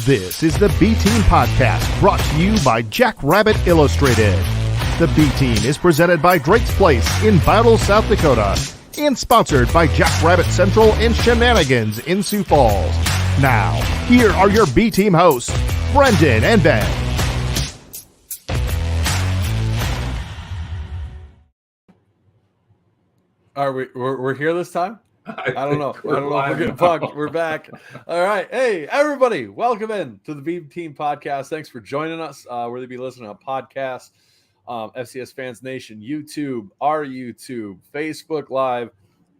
This is the B-Team Podcast, brought to you by Jackrabbit Illustrated. The B-Team is presented by Drake's Place in Battle, South Dakota, and sponsored by Jackrabbit Central and Shenanigans in Sioux Falls. Now, here are your B-Team hosts, Brendan and Ben. Are we're here this time? I don't know. We're getting fucked. We're back. All right. Hey, everybody. Welcome in to the B-Team Podcast. Thanks for joining us. Whether you be listening on podcast, FCS Fans Nation, YouTube, our YouTube, Facebook Live.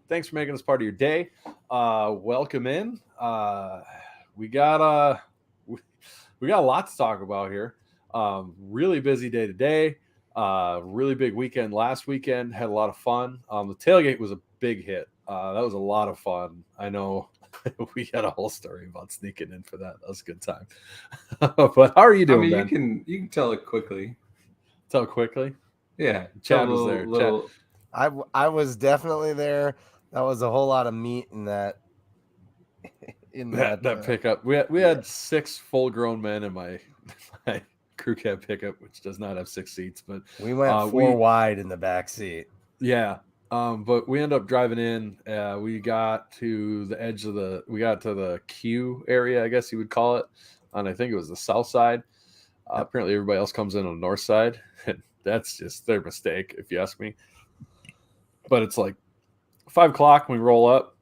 Thanks for making us part of your day. Welcome in. We got a lot to talk about here. Really busy day today. Really big weekend last weekend. Had a lot of fun. The tailgate was a big hit. That was a lot of fun. I know we had a whole story about sneaking in for that. That was a good time. But how are you doing, Ben? You can tell it quickly. Tell quickly? Yeah. Chad was there. I was definitely there. That was a whole lot of meat in that. That pickup. We had 6 full-grown men in my crew cab pickup, which does not have 6 seats, but we went 4 wide in the back seat. Yeah. But we ended up driving in. We got to the edge of we got to the queue area, I guess you would call it. And I think it was the south side. Apparently everybody else comes in on the north side. And that's just their mistake, if you ask me. But it's like 5 o'clock when we roll up.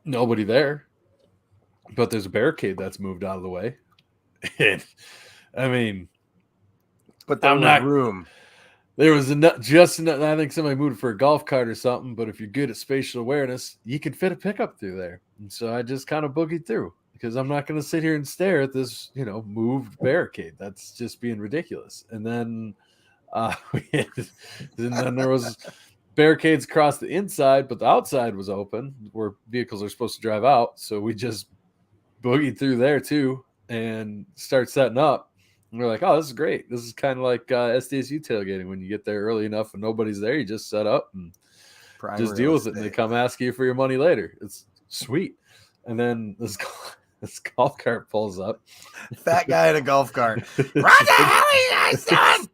Nobody there. But there's a barricade that's moved out of the way. And I mean, but there was room. There was I think somebody moved for a golf cart or something, but if you're good at spatial awareness, you can fit a pickup through there. And so I just kind of boogied through because I'm not going to sit here and stare at this, moved barricade. That's just being ridiculous. And then, then there was barricades across the inside, but the outside was open where vehicles are supposed to drive out. So we just boogied through there too and start setting up. And we're like, oh, this is great. This is kind of like SDSU tailgating. When you get there early enough and nobody's there, you just set up and just deal with it. And they come ask you for your money later. It's sweet. And then this golf cart pulls up. Fat guy in a golf cart. What the hell are you guys doing?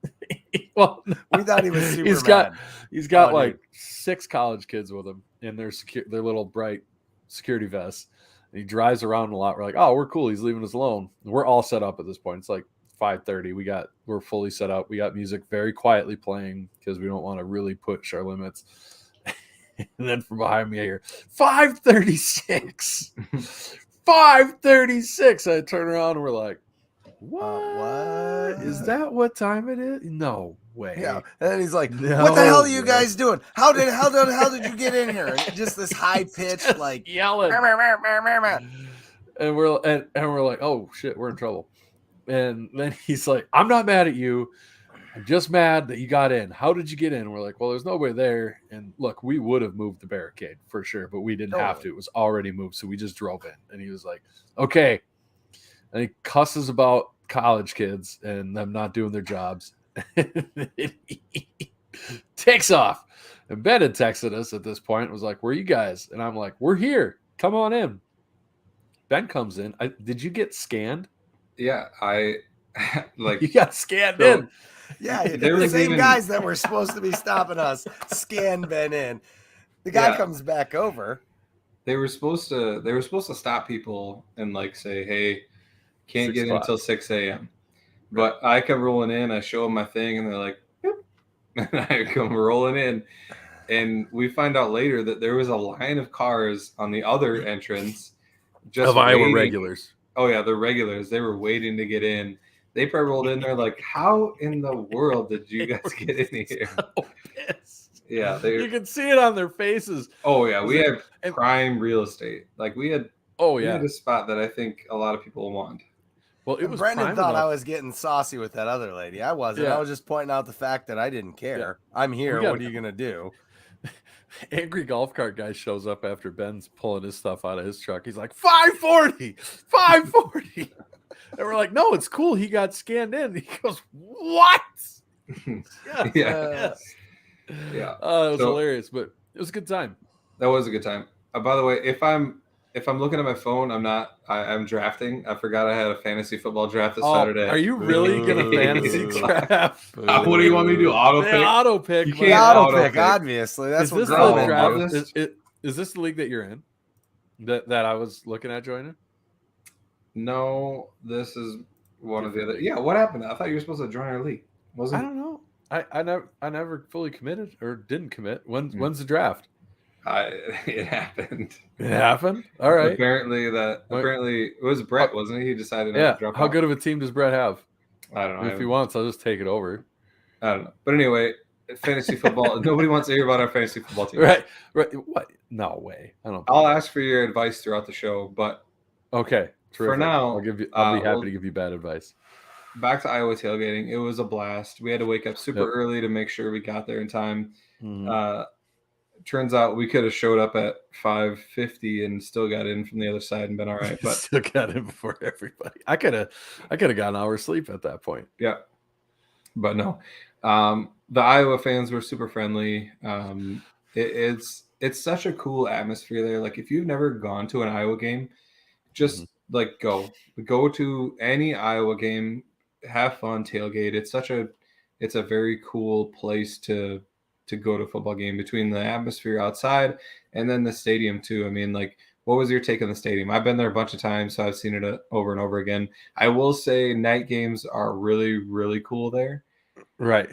Well, we thought he was super He's got like 6 college kids with him in their little bright security vests. And he drives around a lot. We're like, oh, we're cool. He's leaving us alone. And we're all set up at this point. It's like 5:30. We're fully set up. We got music very quietly playing because we don't want to really push our limits. And then from behind me I hear 5:36. 5:36. I turn around and we're like, what? Is that what time it is? No way. Yeah. And then he's like, what the hell are you guys doing? How did you get in here? And just this high pitched like yelling. And we're like, oh shit, we're in trouble. And then he's like, I'm not mad at you. I'm just mad that you got in. How did you get in? And we're like, well, there's nobody there. And look, we would have moved the barricade for sure, but we didn't have to. It was already moved. So we just drove in. And he was like, okay. And he cusses about college kids and them not doing their jobs. Takes off. And Ben had texted us at this point and was like, where are you guys? And I'm like, we're here. Come on in. Ben comes in. Did you get scanned? Yeah, you got scanned in. Yeah, the same guys that were supposed to be stopping us scanned Ben in. The guy comes back over. They were supposed to stop people and like say, hey, can't get in until 6 a.m. But I kept rolling in. I show them my thing, and they're like, yep. And I come rolling in, and we find out later that there was a line of cars on the other entrance. Just of Iowa regulars. Oh, yeah, the regulars. They were waiting to get in. They probably rolled in there like, how in the world did you guys get in here? So pissed. Yeah. You can see it on their faces. Oh, yeah. We had prime real estate. Like, we had a spot that I think a lot of people want. Well, it was Brendan thought enough. I was getting saucy with that other lady. I wasn't. Yeah. I was just pointing out the fact that I didn't care. Yeah. I'm here. What are you going to do? Angry golf cart guy shows up after Ben's pulling his stuff out of his truck. He's like, 540. And we're like, no, it's cool. He got scanned in. He goes, what? Yeah. It was hilarious, but it was a good time. That was a good time. By the way, if I'm if I'm looking at my phone, I'm drafting. I forgot I had a fantasy football draft this Oh, Saturday. are you really gonna fantasy draft? What do you want me to do? Auto They pick? auto pick. You man. can't The auto auto pick, pick. obviously. That's Is what this the grown draft? men do. Is this the league that you're in? That I was looking at joining? No, this is one of the Different other. league. Yeah, what happened? I thought you were supposed to join our league. I don't know. I never fully committed or didn't commit. When's the draft? It happened. It happened. All right. Apparently it was Brett, wasn't he? He decided not to drop How off. good of a team does Brett have? I don't know. If he wants, I'll just take it over. I don't know. But anyway, fantasy football. Nobody wants to hear about our fantasy football team. Right. What? No way. I don't. I'll ask for your advice throughout the show, but okay. Terrific. For now, I'll be happy to give you bad advice. Back to Iowa tailgating. It was a blast. We had to wake up super early to make sure we got there in time. Mm-hmm. Turns out we could have showed up at 5:50 and still got in from the other side and been all right. But still got in before everybody. I could have got an hour's sleep at that point. Yeah, but no. The Iowa fans were super friendly. It's such a cool atmosphere there. Like if you've never gone to an Iowa game, just go to any Iowa game, have fun, tailgate. It's a very cool place to go to a football game, between the atmosphere outside and then the stadium too. I mean, like, what was your take on the stadium? I've been there a bunch of times, so I've seen it over and over again. I will say night games are really, really cool there. Right.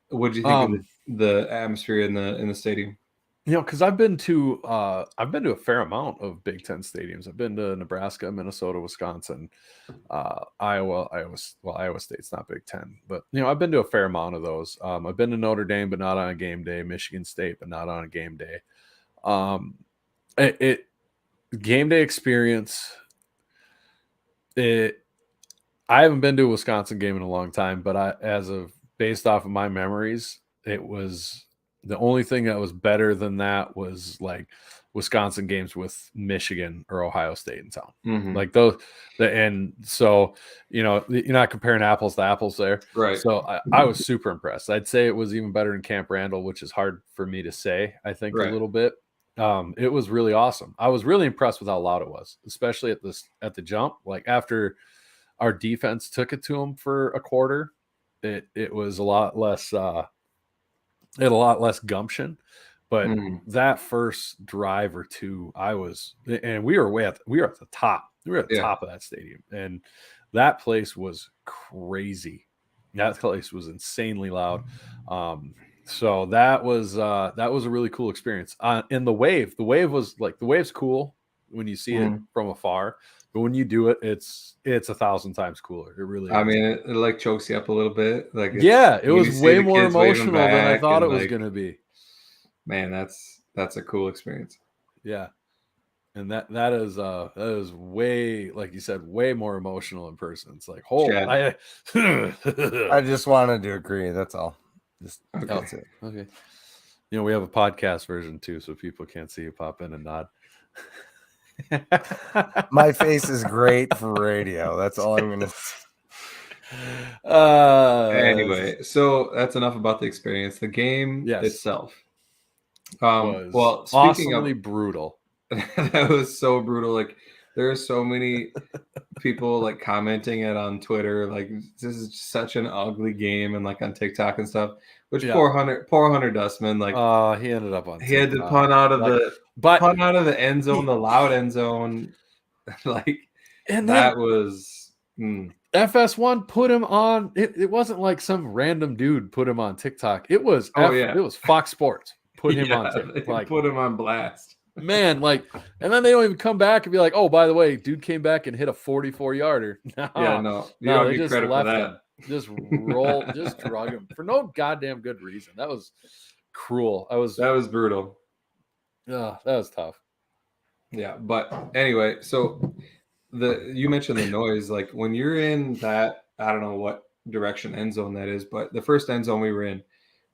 What do you think of the atmosphere in the stadium? You know, because I've been to a fair amount of Big Ten stadiums. I've been to Nebraska, Minnesota, Wisconsin, Iowa. Iowa State's not Big Ten, but I've been to a fair amount of those. I've been to Notre Dame, but not on a game day. Michigan State, but not on a game day. Game day experience. I haven't been to a Wisconsin game in a long time, but based off of my memories, it was. The only thing that was better than that was like Wisconsin games with Michigan or Ohio State in town. Mm-hmm. Like those, and so, you're not comparing apples to apples there. Right. So I was super impressed. I'd say it was even better in Camp Randall, which is hard for me to say, I think a little bit. It was really awesome. I was really impressed with how loud it was, especially at the jump. Like after our defense took it to them for a quarter, it was a lot less, it had a lot less gumption, but that first drive or two, we were at the top. We were at the top of that stadium, and that place was crazy. That place was insanely loud. So that was a really cool experience. And the wave's cool when you see it from afar. But when you do it, it's 1,000 times cooler. It really is. I mean, it like chokes you up a little bit. Like it was way more emotional than I thought it was going to be. Man, that's a cool experience. Yeah, and that is way, like you said, way more emotional in person. It's like, I just wanted to agree. That's all. That's it. Okay. We have a podcast version too, so people can't see you pop in and nod. My face is great for radio. That's all I'm gonna say. Anyway, so that's enough about the experience. The game itself was awesomely brutal. That was so brutal. Like there are so many people like commenting it on Twitter, like this is such an ugly game, and like on TikTok and stuff. Which poor Hunter Dustman, like he ended up on TikTok. He had to punt out of the end zone, the loud end zone. Like, and that was FS1 put him on. It wasn't like some random dude put him on TikTok. It was it was Fox Sports put him on TikTok. Like, put him on blast. Man, like, and then they don't even come back and be like, oh, by the way, dude came back and hit a 44-yarder. You don't get credit for that. Him. Just drug him for no goddamn good reason. That was cruel. That was brutal. Yeah, that was tough. Yeah, but anyway, so you mentioned the noise. Like when you're in that, I don't know what direction end zone that is, but the first end zone we were in,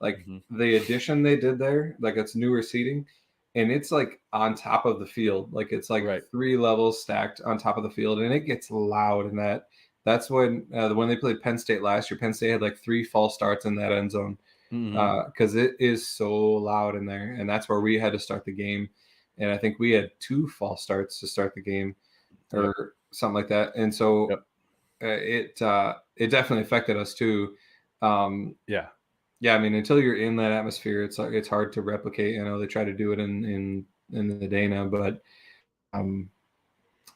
like the addition they did there, like it's newer seating, and it's like on top of the field, like it's like 3 levels stacked on top of the field, and it gets loud. And that's when they played Penn State last year. Penn State had like 3 false starts in that end zone because it is so loud in there, and that's where we had to start the game. and I think we had 2 false starts to start the game, or something like that. And so it definitely affected us too. Yeah, I mean, until you're in that atmosphere, it's hard to replicate. I know they try to do it in the Dana, but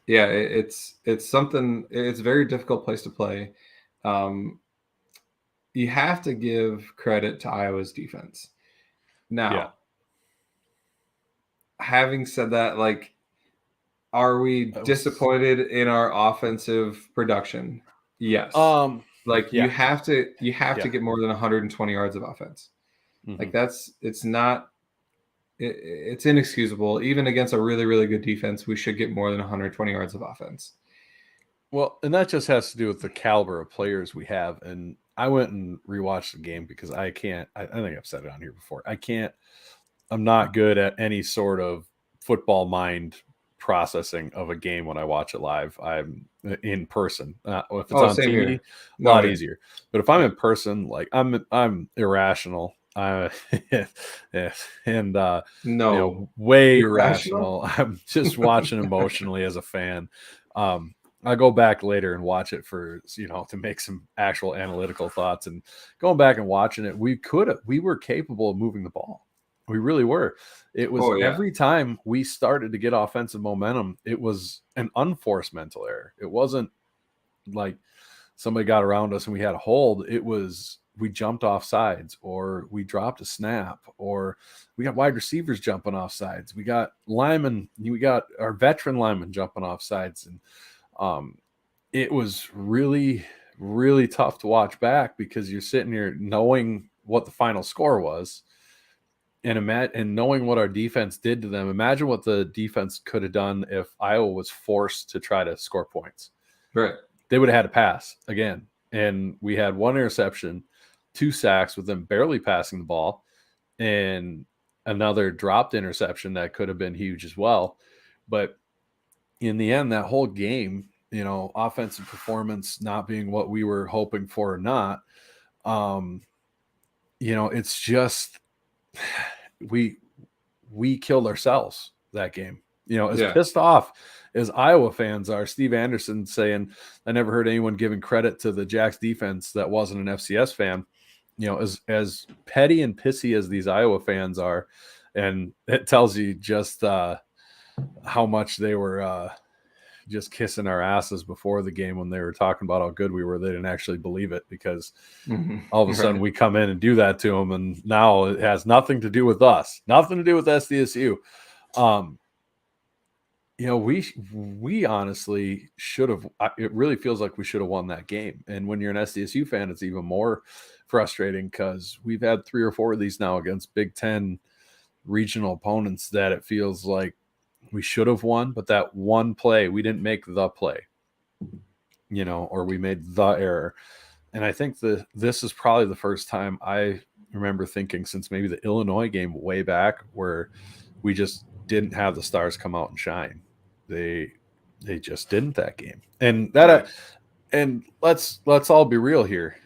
yeah, it's something. It's a very difficult place to play. You have to give credit to Iowa's defense. Now, having said that, like, are we disappointed in our offensive production? Yes. You have to get more than 120 yards of offense. Like it's inexcusable. Even against a really, really good defense, we should get more than 120 yards of offense. Well, and that just has to do with the caliber of players we have. And I went and rewatched the game because I think I've said it on here before. I'm not good at any sort of football mind processing of a game when I watch it live. I'm in person. If it's on TV, a lot easier. But if I'm in person, like I'm irrational. Way irrational. I'm just watching emotionally as a fan. I go back later and watch it for, to make some actual analytical thoughts, and going back and watching it, we were capable of moving the ball. We really were. It was every time we started to get offensive momentum, it was an unforced mental error. It wasn't like somebody got around us and we had a hold. It was we jumped off sides, or we dropped a snap, or we got wide receivers jumping off sides. We got our veteran linemen jumping off sides. And it was really, really tough to watch back, because you're sitting here knowing what the final score was, and knowing what our defense did to them. Imagine what the defense could have done if Iowa was forced to try to score points. Right. They would have had to pass again. And we had 1 interception, 2 sacks with them barely passing the ball, and another dropped interception that could have been huge as well. But in the end, that whole game, offensive performance not being what we were hoping for or not, it's just we killed ourselves that game. Pissed off as Iowa fans are. Steve Anderson saying, I never heard anyone giving credit to the Jacks defense that wasn't an FCS fan. As petty and pissy as these Iowa fans are, and it tells you just how much they were just kissing our asses before the game when they were talking about how good we were. They didn't actually believe it, because all of a sudden we come in and do that to them, and now it has nothing to do with us, nothing to do with SDSU. We honestly should have. It really feels like we should have won that game. And when you're an SDSU fan, it's even more frustrating, because we've had 3 or 4 of these now against Big Ten regional opponents that it feels like we should have won, but that one play, we didn't make the play, or we made the error. And I think this is probably the first time I remember thinking since maybe the Illinois game way back, where we just didn't have the stars come out and shine. They just didn't that game. And that and let's all be real here.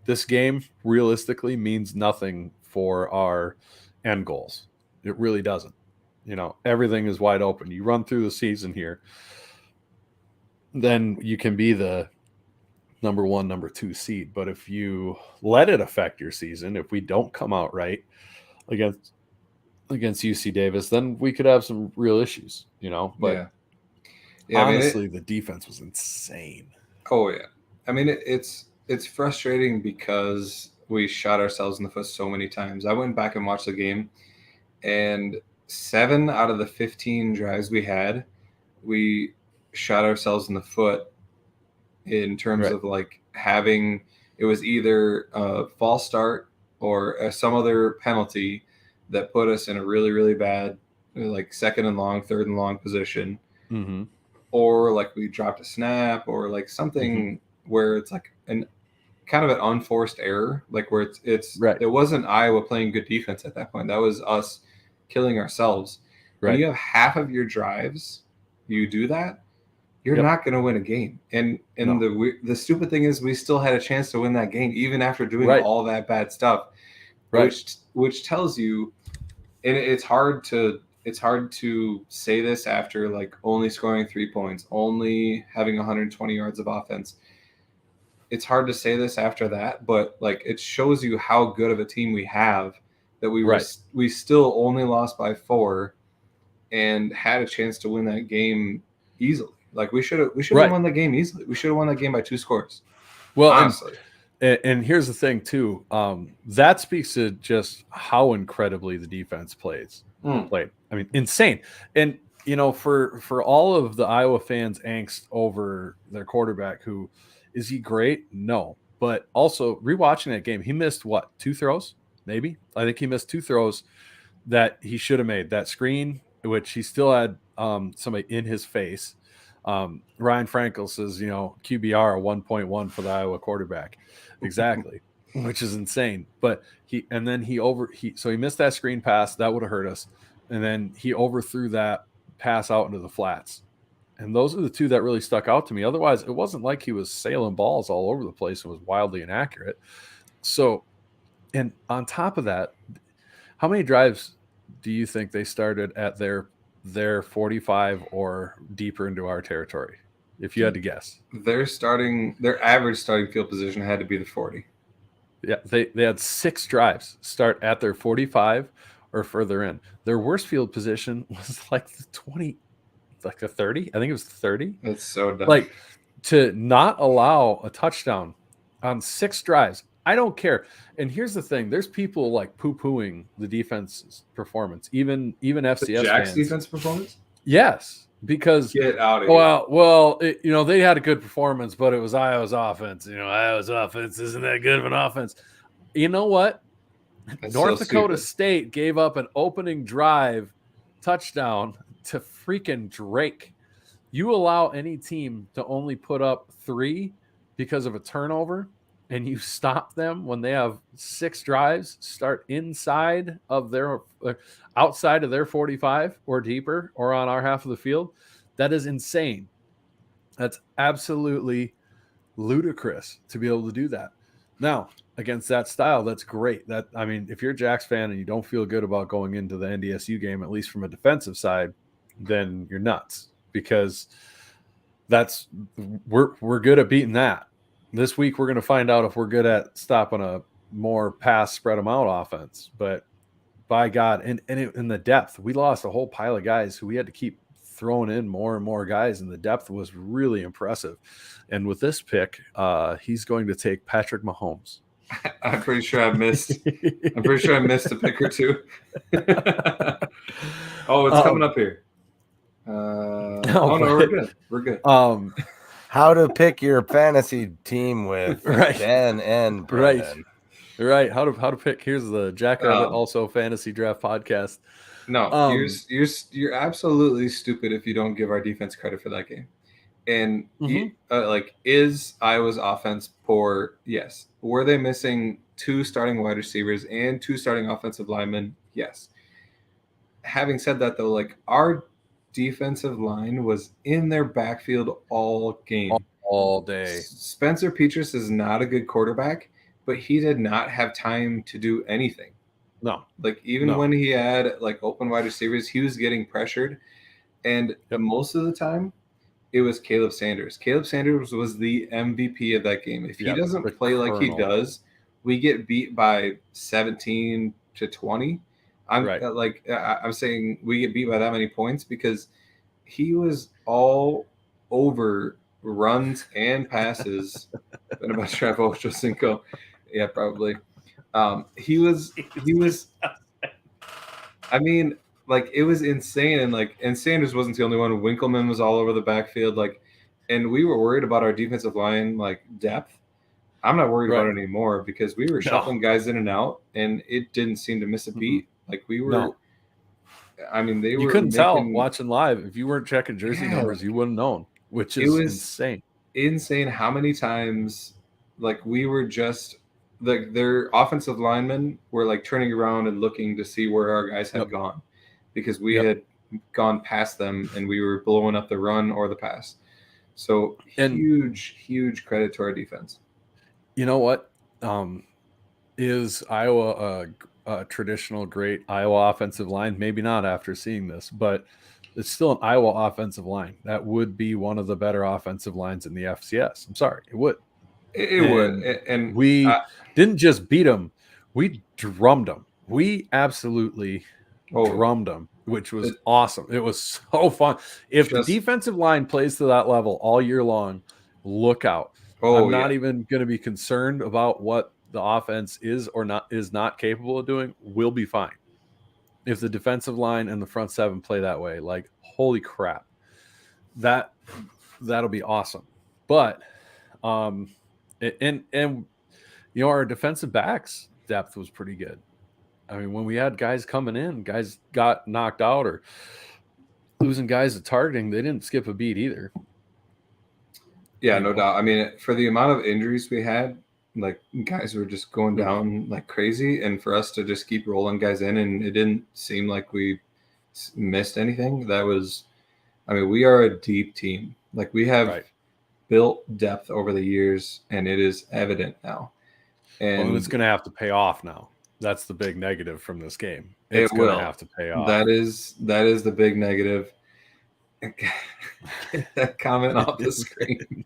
This game realistically means nothing for our end goals. It really doesn't. Everything is wide open. You run through the season here, then you can be the number 1, number 2 seed. But if you let it affect your season, if we don't come out right against UC Davis, then we could have some real issues, But honestly, the defense was insane. Oh yeah. I mean, it's frustrating because we shot ourselves in the foot so many times. I went back and watched the game, and 7 out of the 15 drives we had, we shot ourselves in the foot in terms of like having, it was either a false start or some other penalty that put us in a really, really bad, like 2nd and long, 3rd and long position, or like we dropped a snap, or like something where it's like an kind of an unforced error, like where it wasn't Iowa playing good defense at that point. That was us killing ourselves. When you have half of your drives, you do that, you're not going to win a game. And the stupid thing is, we still had a chance to win that game even after doing all that bad stuff, which tells you, and it's hard to it's hard to say this after like only scoring 3 points, only having 120 yards of offense. It's hard to say this after that, but like it shows you how good of a team we have that we still only lost by 4 and had a chance to win that game easily. Like we should have won the game easily. We should have won that game by 2 scores. Well, honestly. And here's the thing too. That speaks to just how incredibly the defense played. I mean, insane. And for all of the Iowa fans' angst over their quarterback, who is he great? No, but also rewatching that game, he missed 2 throws, maybe. I think he missed 2 throws that he should have made. That screen, which he still had somebody in his face. Ryan Frankel says, QBR 1.1 for the Iowa quarterback. Exactly. Which is insane. But he missed that screen pass. That would have hurt us. And then he overthrew that pass out into the flats. And those are the 2 that really stuck out to me. Otherwise, it wasn't like he was sailing balls all over the place and was wildly inaccurate. So, and on top of that, how many drives do you think they started at their 45 or deeper into our territory, if you had to guess? Their average starting field position had to be the 40. Yeah, they had 6 drives start at their 45 or further in. Their worst field position was like the 20, like a 30. I think it was 30. That's so dumb. Like, to not allow a touchdown on 6 drives, I don't care. And here's the thing: there's people like poo-pooing the defense's performance, even FCS Jack's fans. defense performance. Yes, because get out of here. Well, they had a good performance, but it was Iowa's offense. Iowa's offense isn't that good of an offense. You know what? That's North so Dakota stupid. State gave up an opening drive touchdown to freaking Drake. You allow any team to only put up 3 because of a turnover, and you stop them when they have 6 drives, start outside of their 45 or deeper or on our half of the field. That is insane. That's absolutely ludicrous to be able to do that. Now, against that style, that's great. If you're a Jacks fan and you don't feel good about going into the NDSU game, at least from a defensive side, then you're nuts, because we're good at beating that. This week, we're going to find out if we're good at stopping a more pass spread them out offense. But by God, and in the depth, we lost a whole pile of guys who we had to keep throwing in more and more guys, and the depth was really impressive. And with this pick, he's going to take Patrick Mahomes. I'm pretty sure I missed a pick or 2. Oh, it's coming up here. No, we're good. We're good. How to pick your fantasy team with Ben and Brendan. Right. How to pick. Here's the Jack Rabbit also fantasy draft podcast. No, you're absolutely stupid if you don't give our defense credit for that game. And is Iowa's offense poor? Yes. Were they missing 2 starting wide receivers and 2 starting offensive linemen? Yes. Having said that, though, like, our defensive line was in their backfield all game, all day. Spencer Petras is not a good quarterback, but he did not have time to do anything. No. Like, even when he had like open wide receivers, he was getting pressured, and most of the time it was Caleb Sanders. Caleb Sanders was the MVP of that game. If he doesn't play like he does, we get beat by 17-20. I'm saying we get beat by that many points because he was all over runs and passes. And about Trevor Ochocinco. Yeah, probably. He was I mean, like, it was insane, and Sanders wasn't the only one. Winkleman was all over the backfield, and we were worried about our defensive line depth. I'm not worried about it anymore because we were shuffling guys in and out, and it didn't seem to miss a beat. Like, we were. I mean, they were. You couldn't tell watching live if you weren't checking jersey numbers. You wouldn't known, which is insane. Insane how many times we were just their offensive linemen were turning around and looking to see where our guys had gone, because we had gone past them and we were blowing up the run or the pass. So huge credit to our defense. You know what? Is Iowa a traditional great Iowa offensive line? Maybe not after seeing this, but it's still an Iowa offensive line. That would be one of the better offensive lines in the FCS. I'm sorry, it would. It would. And And we didn't just beat them, we drummed them. We absolutely drummed them, which was awesome. It was so fun. If the defensive line plays to that level all year long, look out. I'm not even going to be concerned about what the offense is not capable of doing. We'll be fine. If the defensive line and the front seven play that way, like, holy crap, that'll be awesome. But and our defensive backs depth was pretty good. I mean, when we had guys coming in, guys got knocked out or losing guys at targeting, they didn't skip a beat either. Yeah, no doubt. I mean, for the amount of injuries we had, like, guys were just going down like crazy, and for us to just keep rolling guys in, and it didn't seem like we missed anything. That was, I mean, we are a deep team. Like, we have built depth over the years, and it is evident now. And it's going to have to pay off now. That's the big negative from this game. It's going to have to pay off. That is the big negative. Get that comment off the screen.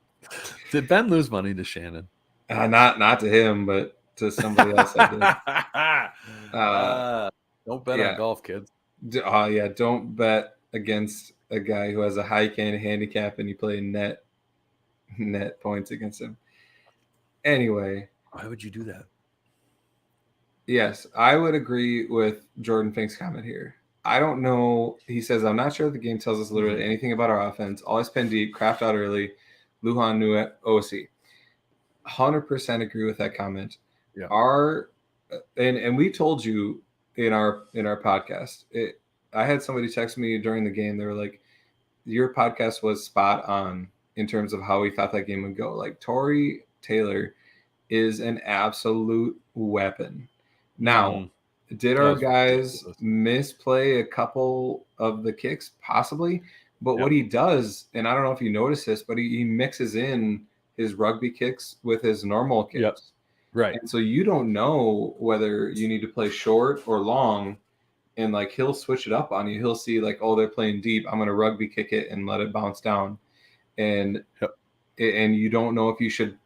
Did Ben lose money to Shannon? Not to him, but to somebody else. I did. Don't bet on golf, kids. Yeah, don't bet against a guy who has a high handicap and you play net points against him. Anyway, why would you do that? Yes, I would agree with Jordan Fink's comment here. I don't know. He says, I'm not sure if the game tells us literally anything about our offense. Always pin deep, craft out early. Lujan knew it. OC. 100% agree with that comment. Yeah. And we told you in our podcast. I had somebody text me during the game. They were like, your podcast was spot on in terms of how we thought that game would go. Like, Torrey Taylor is an absolute weapon. Now, did our guys misplay a couple of the kicks? Possibly. But what he does, and I don't know if you notice this, but he mixes in his rugby kicks with his normal kicks. Yep. Right. And so you don't know whether you need to play short or long. And, like, he'll switch it up on you. He'll see, like, oh, they're playing deep. I'm going to rugby kick it and let it bounce down. And you don't know if you should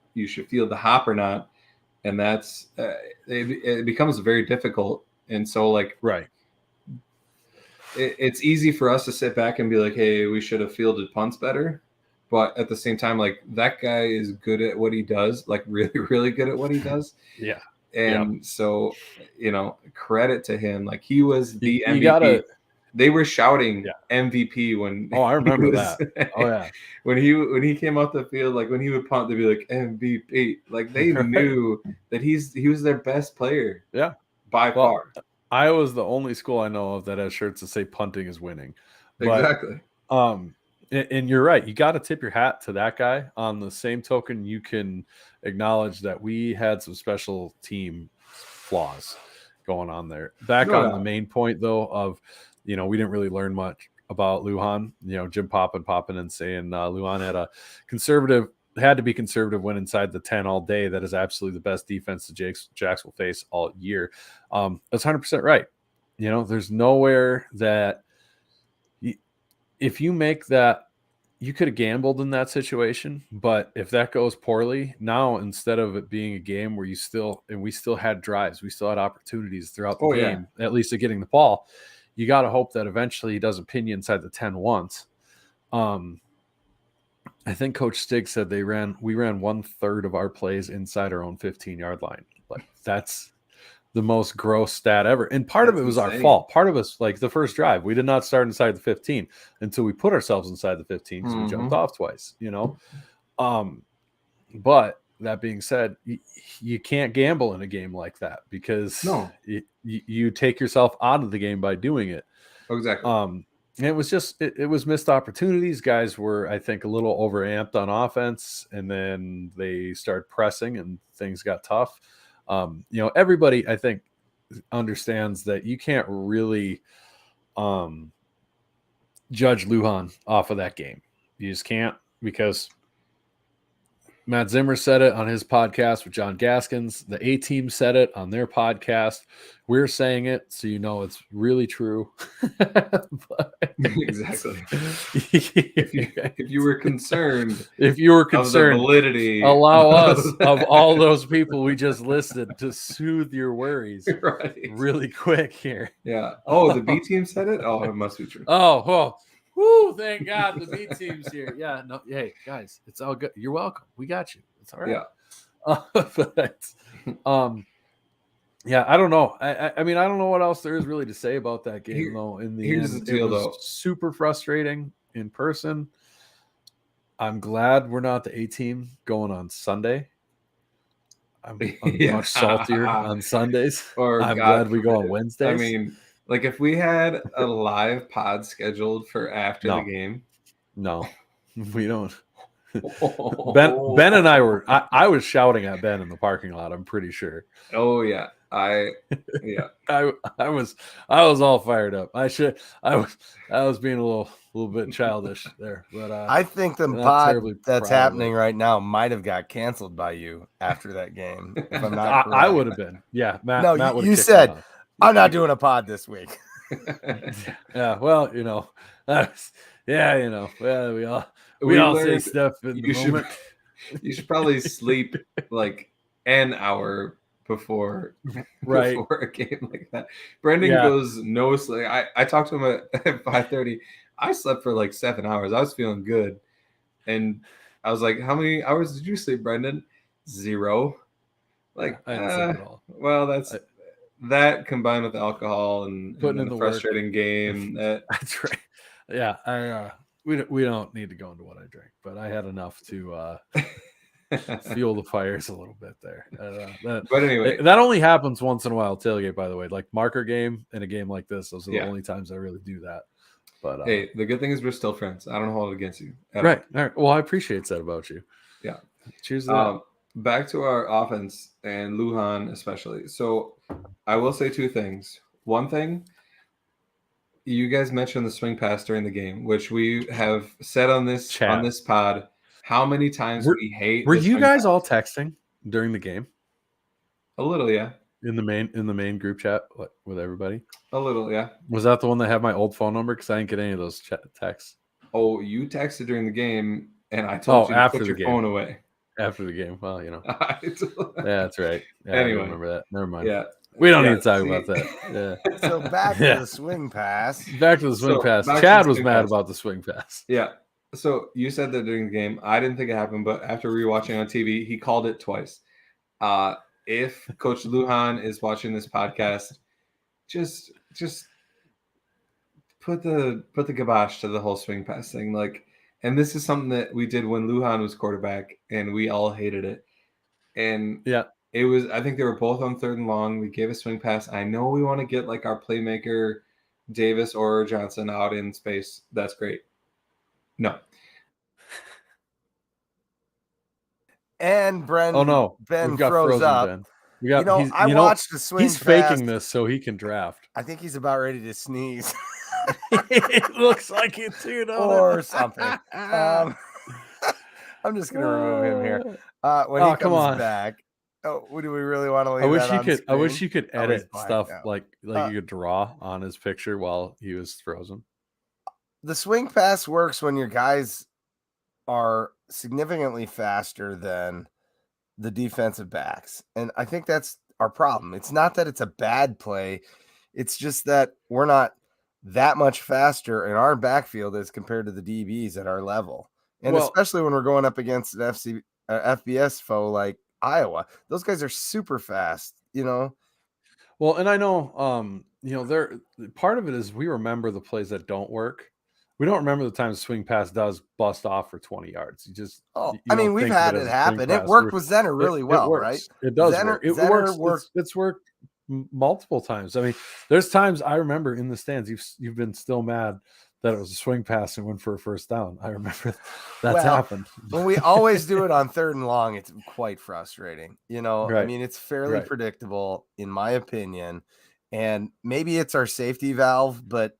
field the hop or not. And that's it becomes very difficult. And so, like, it's easy for us to sit back and be like, hey, we should have fielded punts better. But at the same time, like, that guy is good at what he does, like, really, really good at what he does. Yeah. And so, credit to him. Like, he was the MVP. They were shouting MVP when. Oh, I remember that. Oh yeah. When he came off the field, like, when he would punt, they'd be like MVP. Like, they knew that he was their best player. Yeah. By far. Iowa's the only school I know of that has shirts that say punting is winning. Exactly. And you're right. You got to tip your hat to that guy. On the same token, you can acknowledge that we had some special team flaws going on there. On the main point, though, of, we didn't really learn much about Lujan. Jim popping and saying Lujan had to be conservative when inside the 10 all day. That is absolutely the best defense the Jacks will face all year. That's 100% right. There's nowhere that if you make that, you could have gambled in that situation, but if that goes poorly, now instead of it being a game where we still had drives, we still had opportunities throughout the game, at least of getting the ball, you got to hope that eventually he doesn't pin you inside the 10 once. I think Coach Stig said we ran 1/3 of our plays inside our own 15-yard line. Like, that's the most gross stat ever. And part of it was our fault. Part of us, like the first drive, we did not start inside the 15 until we put ourselves inside the 15 because we jumped off twice, But that being said, you can't gamble in a game like that because you take yourself out of the game by doing it. Exactly. And it was just it was missed opportunities. Guys were, I think, a little overamped on offense, and then they started pressing and things got tough. Everybody, I think, understands that you can't really judge Lujan off of that game. You just can't, because Matt Zimmer said it on his podcast with John Gaskins. The A-Team said it on their podcast. We're saying it, so you know it's really true. Exactly. If you were concerned, of the validity, allow us of all those people we just listed to soothe your worries really quick here. Yeah. Oh, the B team said it? Oh, it must be true. Oh, well. Woo, thank God the B team's here. Yeah, no, hey, guys, it's all good. You're welcome. We got you. It's all right. Yeah. Yeah, I don't know. I mean, I don't know what else there is really to say about that game, though. In the here's end, the deal, it was though. super frustrating in person. I'm glad we're not the A-Team going on Sunday. I'm much saltier on Sundays. I'm glad we go on Wednesdays. I mean, like if we had a live pod scheduled for after the game. No, we don't. Ben and I were. I was shouting at Ben in the parking lot. I'm pretty sure. Oh yeah, I was all fired up. I was being a little bit childish there, but I think the pod that's happening right now might have got canceled by you after that game. If I'm not correct. I would have been. Yeah, Matt. No, Matt you said I'm not doing a pod this week. Yeah, well, you know, well, we all say stuff in the moment. You should probably sleep like an hour before a game like that. Brendan goes no sleep. I talked to him at 5:30. I slept for like 7 hours. I was feeling good, and I was like, "How many hours did you sleep, Brendan?" 0. Like, I didn't sleep at all. Well, that combined with alcohol and the frustrating game. That's right. Yeah, we don't need to go into what I drank, but I had enough to fuel the fires a little bit there. But anyway, that only happens once in a while. Tailgate, by the way, like marker game and a game like this, those are the only times I really do that. But hey, the good thing is we're still friends. I don't hold it against you. Right. All right. Well, I appreciate that about you. Yeah. Cheers to that. Back to our offense and Lujan especially. So I will say 2 things. One thing, you guys mentioned the swing pass during the game, which we have said on this pod. How many times we hate. Were you guys all texting during the game? A little, yeah. In the main group chat with everybody? A little, yeah. Was that the one that had my old phone number? Because I didn't get any of those texts. Oh, you texted during the game, and I told you to put your phone away. After the game. Well, you know. Yeah, that's right. Yeah, anyway. I remember that. Never mind. Yeah. We don't need to talk about that. Yeah. So back to the swing pass. Back to the swing pass. Chad was mad about the swing pass. Yeah. So you said that during the game. I didn't think it happened, but after rewatching on TV, he called it twice. If Coach Lujan is watching this podcast, just put the kibosh to the whole swing pass thing. Like, and this is something that we did when Lujan was quarterback, and we all hated it. And it was. I think they were both on 3rd and long. We gave a swing pass. I know we want to get like our playmaker, Davis or Johnson, out in space. That's great. No. And Ben we've got froze up. Ben. I watched the swing pass. He's faking this so he can draft. I think he's about ready to sneeze. It looks like it too, or something. I'm just gonna remove him here. When he comes back. Oh, do we really want to leave I wish you could edit stuff like you could draw on his picture while he was frozen. The swing pass works when your guys are significantly faster than the defensive backs. And I think that's our problem. It's not that it's a bad play. It's just that we're not that much faster in our backfield as compared to the DBs at our level. And especially when we're going up against an FBS foe like Iowa, those guys are super fast, you know? Well, and I know, they're part of it is we remember the plays that don't work. We don't remember the time the swing pass does bust off for 20 yards. We've had it happen. It worked with Zenner really well, right? It does work. It works. It's worked multiple times. I mean, there's times I remember in the stands, you've been still mad that it was a swing pass and went for a first down. I remember that's happened. When we always do it on 3rd and long, it's quite frustrating. Right. I mean, it's fairly predictable in my opinion. And maybe it's our safety valve, but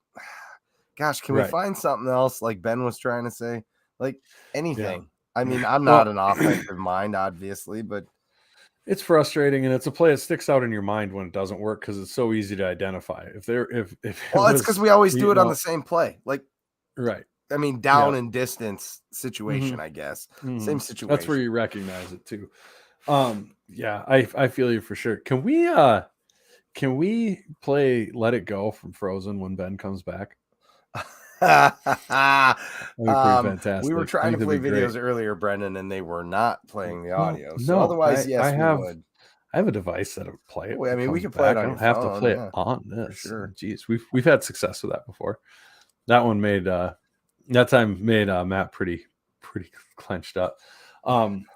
gosh, can we find something else like Ben was trying to say? Like anything. I mean, I'm not an offensive mind, obviously, but it's frustrating, and it's a play that sticks out in your mind when it doesn't work because it's so easy to identify. If it's because we always do it on the same play, like right. I mean, down and distance situation, I guess. Same situation. That's where you recognize it too. Yeah, I feel you for sure. Can we play Let It Go from Frozen when Ben comes back? That'd be pretty fantastic. We were trying to play videos earlier, Brendan, and they were not playing the audio. So otherwise, yes, we would. I have a device that'll play it. I mean, we can play it on your phone. I don't have to play it on this. Sure. Jeez, we've had success with that before. That one made Matt pretty clenched up.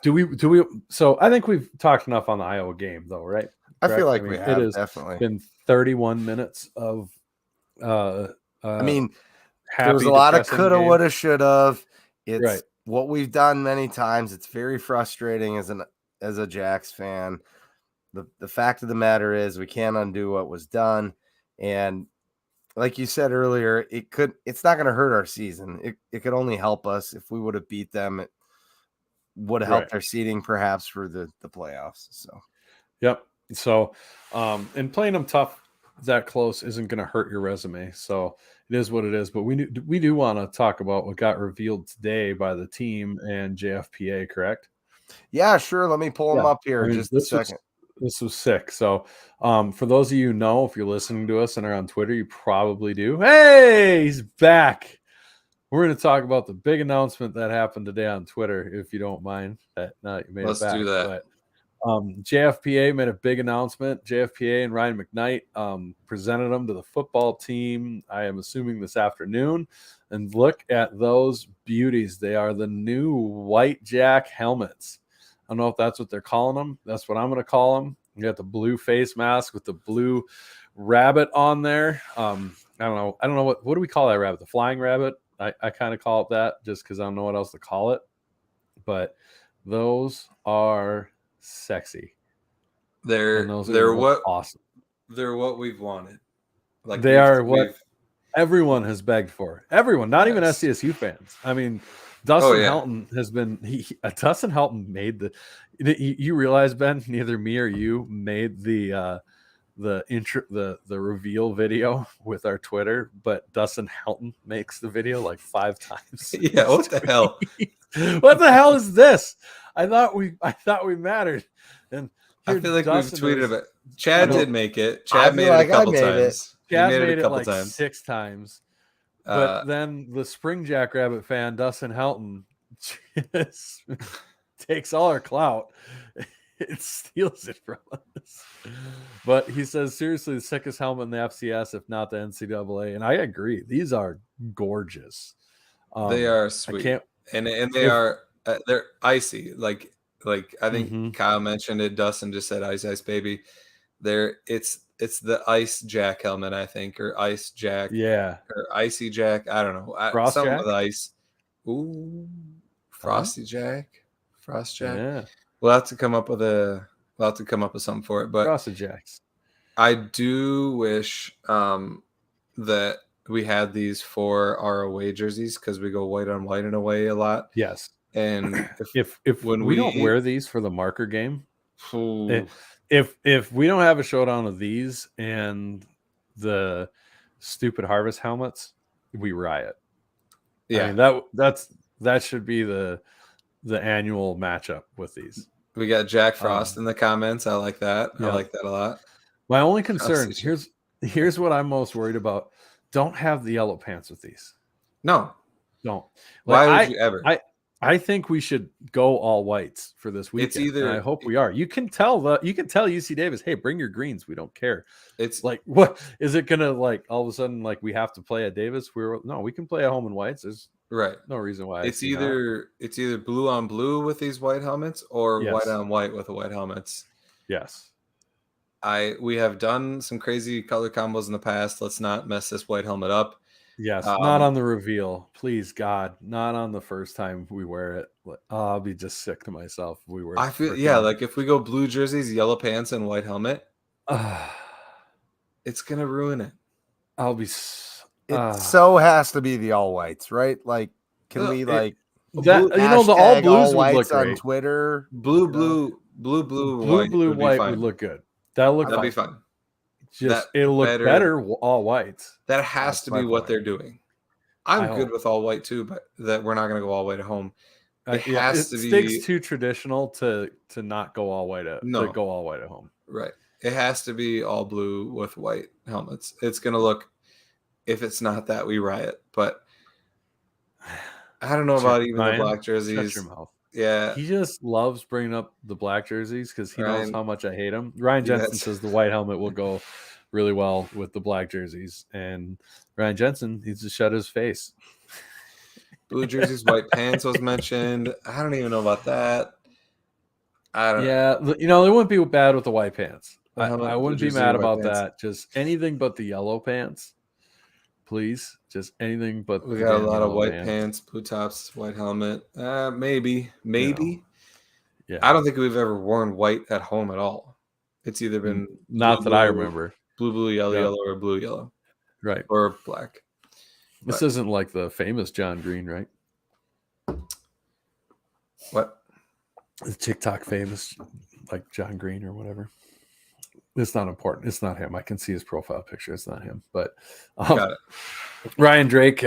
Do we? So I think we've talked enough on the Iowa game, though, right? I feel like we have. It has definitely been 31 minutes of. I mean, there was a lot of coulda, woulda, shoulda. It's what we've done many times. It's very frustrating as a Jacks fan. The fact of the matter is we can't undo what was done, and like you said earlier, it's not going to hurt our season. It could only help us. If we would have beat them, it would have helped our seeding perhaps for the playoffs. So, yep. So, and playing them tough that close isn't going to hurt your resume. So it is what it is. But we do want to talk about what got revealed today by the team and JFPA, correct? Yeah, sure. Let me pull them up here just a second. This was sick. So for those of you who know, if you're listening to us and are on Twitter, you probably do. Hey, he's back. We're going to talk about the big announcement that happened today on Twitter, if you don't mind. Let's do that. But, JFPA made a big announcement. JFPA and Ryan McKnight presented them to the football team, I am assuming this afternoon. And look at those beauties. They are the new White Jack helmets. I don't know if that's what they're calling them. That's what I'm going to call them. You got the blue face mask with the blue rabbit on there. I don't know. What do we call that rabbit? The flying rabbit? I kind of call it that just because I don't know what else to call it. But those are sexy. They're what awesome. They're what we've wanted. Like they are what everyone has begged for. Everyone, not even SCSU fans. I mean, Dustin Helton has been. Dustin Helton made the. You realize, Ben? Neither me or you made the reveal video with our Twitter, but Dustin Helton makes the video like 5 times. Yeah, what the hell? What the hell is this? I thought we mattered. And I feel like Dustin we've tweeted about it. Chad did make it. Chad made it a couple times. Chad made it a couple times. 6 times. But then the Spring Jackrabbit fan, Dustin Helton, just takes all our clout. It steals it from us. But he says, seriously, the sickest helmet in the FCS, if not the NCAA. And I agree. These are gorgeous. They are sweet. And they're icy. Like I think Kyle mentioned it. Dustin just said ice baby. It's the Ice Jack helmet, I think, or Ice Jack. Yeah. Or Icy Jack. I don't know. Frost something Jack? with ice. Ooh. Frosty Jack. Frost Jack. Yeah. We'll have to come up with something for it. But Frosted Jacks. I do wish that we had these for our away jerseys because we go white on white in away a lot. Yes. And if when we don't wear these for the marker game, if we don't have a showdown of these and the stupid harvest helmets, we riot. Yeah, I mean, that should be the annual matchup with these. We got Jack Frost in the comments. I like that. Yeah. I like that a lot. My only concern here's what I'm most worried about. Don't have the yellow pants with these. No, don't. Why would you ever? I think we should go all whites for this weekend. It's either. I hope we are. You can tell UC Davis, hey, bring your greens. We don't care. It's like, what is it gonna like? All of a sudden, like we have to play at Davis. We can play at home in whites. There's no reason why. It's either blue on blue with these white helmets or white on white with the white helmets. Yes. We have done some crazy color combos in the past. Let's not mess this white helmet up. Yes, not on the reveal. Please, God, not on the first time we wear it. I'll be just sick to myself if we wear it. I feel, like if we go blue jerseys, yellow pants, and white helmet, it's going to ruin it. It so has to be the all whites, right? Like, can we, like... That you know, the all blues would look on great. Twitter. Blue, white blue, would white be would look good. That'd be fun. Just it'll look better all whites. That has to be what they're doing. I'm good with all white too, but that we're not going to go all white at home. It has to be. Sticks too traditional to not go all white to go all white at home. Right. It has to be all blue with white helmets. It's going to look. If it's not that, we riot. But I don't know about even the black jerseys. Shut your mouth. Yeah. He just loves bringing up the black jerseys because he knows how much I hate them. Ryan Jensen says the white helmet will go really well with the black jerseys. And Ryan Jensen needs to shut his face. Blue jerseys, white pants was mentioned. I don't even know about that. I don't know. Yeah, you know, it wouldn't be bad with the white pants. I wouldn't be mad about that. Just anything but the yellow pants. Please, just anything but. We got a lot of white pants, blue tops, white helmet. Maybe. Yeah. I don't think we've ever worn white at home at all. It's either been not blue, that I remember. Blue, yellow, or blue, yellow. Right. Or black. This isn't like the famous John Green, right? What? The TikTok famous, like John Green or whatever. It's not important. It's not him. I can see his profile picture. It's not him. But got it. Ryan Drake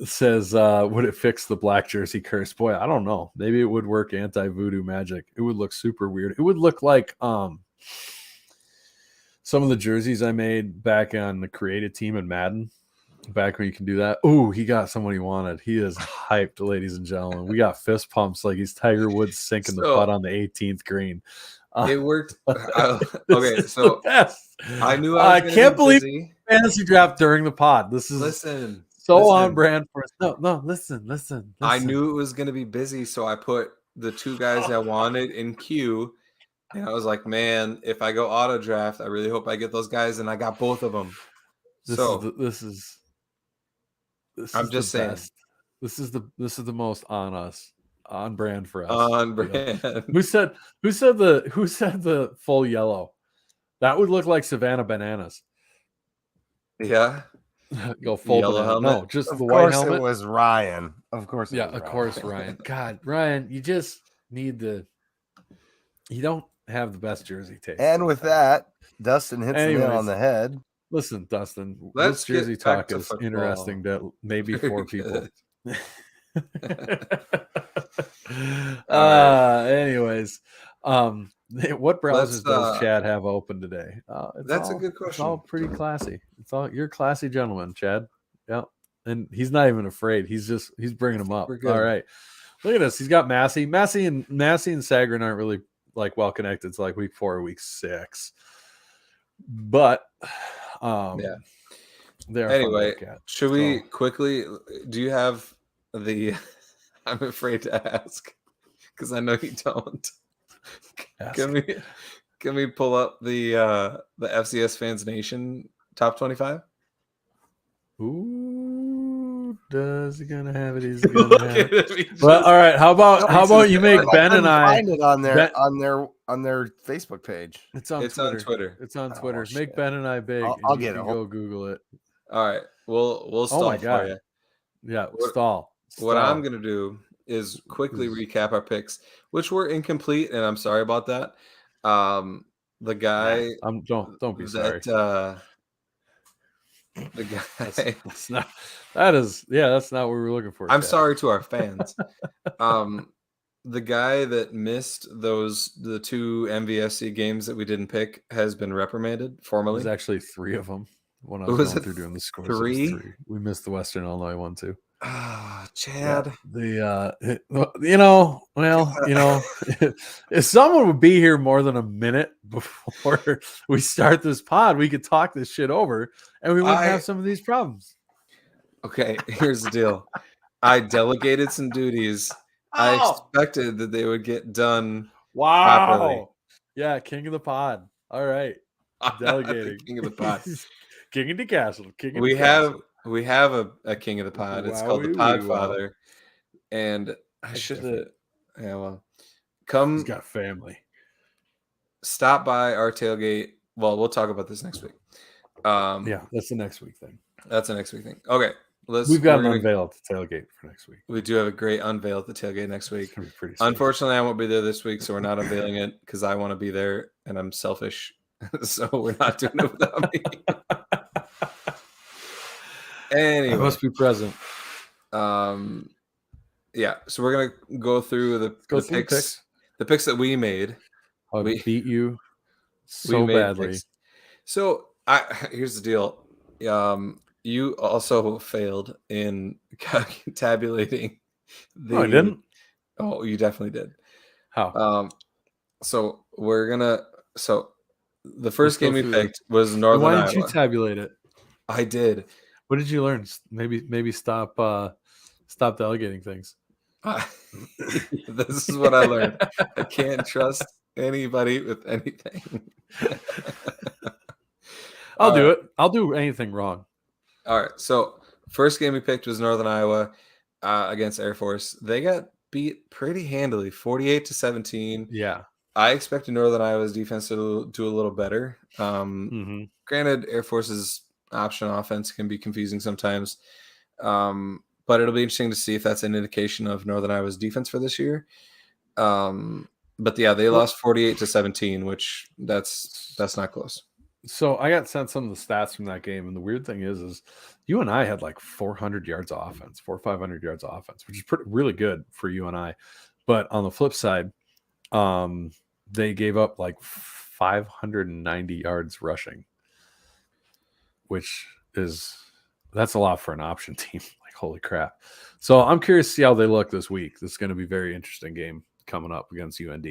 says, would it fix the black jersey curse? Boy, I don't know. Maybe it would work anti-voodoo magic. It would look super weird. It would look like some of the jerseys I made back on the created team in Madden. Back when you can do that. Oh, he got someone he wanted. He is hyped, ladies and gentlemen. We got fist pumps like he's Tiger Woods sinking the putt on the 18th green. It worked. Okay, so I knew I can't believe fantasy draft during the pod. This is on brand for us. No, listen. I knew it was going to be busy, so I put the two guys I wanted in queue, and I was like, man, if I go auto draft, I really hope I get those guys, and I got both of them. I'm just saying. Best. This is the most on brand for us. On brand. Who said the full yellow? That would look like Savannah Bananas. Yeah. Go full yellow banana. helmet. No, just of the white helmet. It was Ryan. Of course. Of course, Ryan. God, Ryan, you just need you don't have the best jersey taste. And with that, Dustin hits the nail on the head. Listen, Dustin, this jersey talk is interesting to maybe four people. Anyways, what browsers does Chad have open today? That's a good question. It's all pretty classy. You're a classy gentleman, Chad. Yeah, and he's not even afraid. He's bringing them up. All right, look at this. He's got Massey and Sagarin aren't really like well connected. It's like week 4 or week 6, but. Anyway, should we quickly? Do you have the? I'm afraid to ask because I know you don't. Can we pull up the FCS Fans Nation top 25? Ooh, does he gonna have it? Is he gonna have it? Well, all right. How about you make Ben and I find it on their Facebook page? It's on Twitter. It's on Twitter. Make Ben and I big. I'll get it. Go Google it. All right. We'll stall for you. Yeah, stall. What I'm gonna do is quickly recap our picks, which were incomplete, and I'm sorry about that. The guy, don't be sorry. The guy, that's not what we were looking for. I'm sorry to our fans. The guy that missed the 2 MVSC games that we didn't pick has been reprimanded formally. There's actually 3 of them. When I was going through doing the scores, 3? We missed the Western Illinois one too. Chad. Yeah, if someone would be here more than a minute before we start this pod, we could talk this shit over and we wouldn't have some of these problems. Okay, here's the deal. I delegated some duties. I expected that they would get done properly. Yeah, king of the pod. All right. Delegating. King of the pod. King of the castle. We have a king of the pod. It's called the Podfather. And I should have. Yeah, well, he's got family. Stop by our tailgate. Well, we'll talk about this next week. Yeah, that's the next week thing. That's the next week thing. Okay, We've got an unveil at the tailgate for next week. We do have a great unveil at the tailgate next week. It's gonna be pretty sweet. Unfortunately, I won't be there this week, so we're not unveiling it because I want to be there and I'm selfish. So we're not doing it without me. Anyway, I must be present. Yeah. So we're gonna go through the picks that we made. We beat you so badly. Picks. So here's the deal. You also failed in tabulating. No, I didn't. Oh, you definitely did. How? So we're gonna. So the first game we picked was Northern Iowa. Why didn't you tabulate it? I did. What did you learn? Maybe stop delegating things. This is what I learned. I can't trust anybody with anything. I'll do it. I'll do anything wrong. All right. So first game we picked was Northern Iowa against Air Force. They got beat pretty handily, 48-17. Yeah. I expected Northern Iowa's defense to do a little better. Granted, Air Force's option offense can be confusing sometimes. But it'll be interesting to see if that's an indication of Northern Iowa's defense for this year. But yeah, they lost 48-17, which that's not close. So I got sent some of the stats from that game, and the weird thing is you and I had like 400 yards of offense, 400 or 500 yards of offense, which is really good for you and I. But on the flip side, they gave up like 590 yards rushing, which that's a lot for an option team. Like, holy crap. So I'm curious to see how they look this week. This is going to be a very interesting game coming up against UND.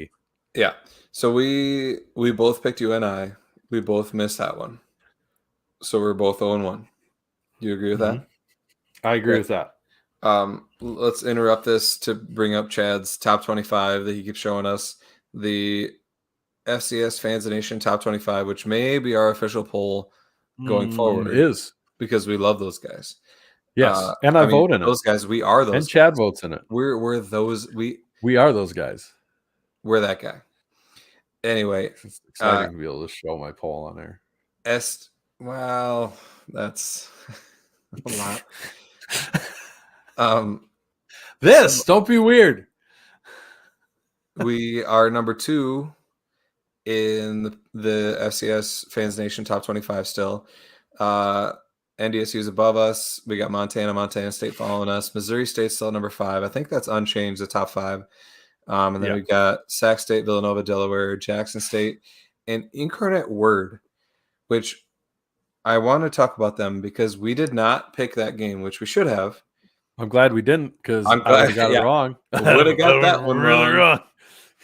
Yeah. So we both picked UNI. We both missed that one. So we're both 0-1. Do you agree with that? I agree with that. Let's interrupt this to bring up Chad's top 25 that he keeps showing us. The FCS Fans of the Nation top 25, which may be our official poll going forward. It is. Because we love those guys. Yes. And I vote in it. Those guys, we are those and guys. Chad votes in it. We're those. We are those guys. We're that guy. Anyway, it's exciting to be able to show my poll on there. Well, that's a lot. Don't be weird. We are number 2 in the FCS Fans Nation top 25 still. NDSU is above us. We got Montana State following us. Missouri State's still number 5. I think that's unchanged, the top 5. And then we got Sac State, Villanova, Delaware, Jackson State, and Incarnate Word, which I want to talk about them because we did not pick that game, which we should have. I'm glad we didn't because I would have got it wrong. Would have got that one really wrong.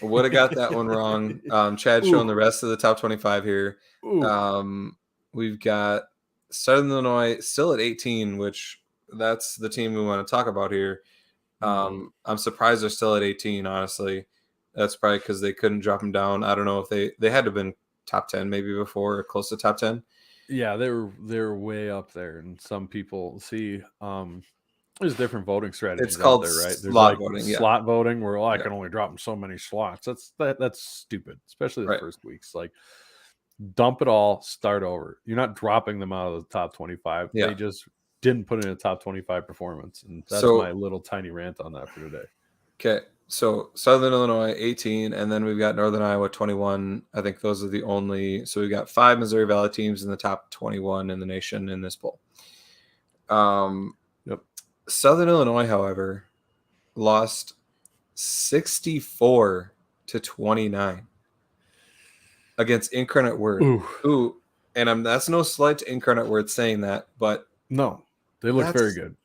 Would have got that one wrong. Chad's showing the rest of the top 25 here. We've got Southern Illinois still at 18, which that's the team we want to talk about here. I'm surprised they're still at 18, honestly. That's probably because they couldn't drop them down. I don't know if they had to have been top 10 maybe before or close to top 10. Yeah, they were way up there. And some people see there's different voting strategies out there, right? There's slot voting. Slot voting where I can only drop them so many slots. That's stupid, especially the first weeks. Like, dump it all, start over. You're not dropping them out of the top 25. Yeah. They just didn't put in a top 25 performance. And that's my little tiny rant on that for today. Okay. So Southern Illinois 18, and then we've got Northern Iowa 21. I think those are the only. So we've got 5 Missouri Valley teams in the top 21 in the nation in this poll. Southern Illinois, however, lost 64-29 against Incarnate Word. And that's no slight to Incarnate Word saying that, but no, they look very good.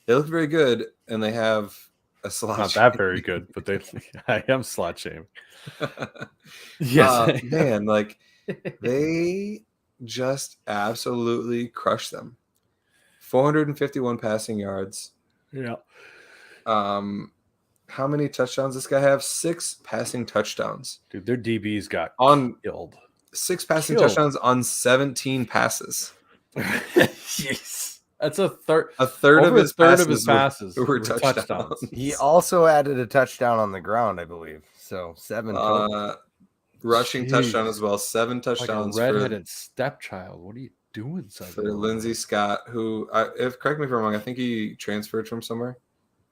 They look very good, and they have a slot. Not that very good, but I am slot shame. Yes, man, like they just absolutely crushed them. 451 passing yards. Yeah. How many touchdowns does this guy have? 6 passing touchdowns. Dude, their DBs got killed. 6 passing touchdowns on 17 passes. Jeez. That's a third of his passes were touchdowns. He also added a touchdown on the ground, I believe. So 7 total. Rushing touchdown as well. 7 touchdowns. Like a redheaded stepchild. What are you doing for Lindsey Scott, who, if correct me if I'm wrong, I think he transferred from somewhere.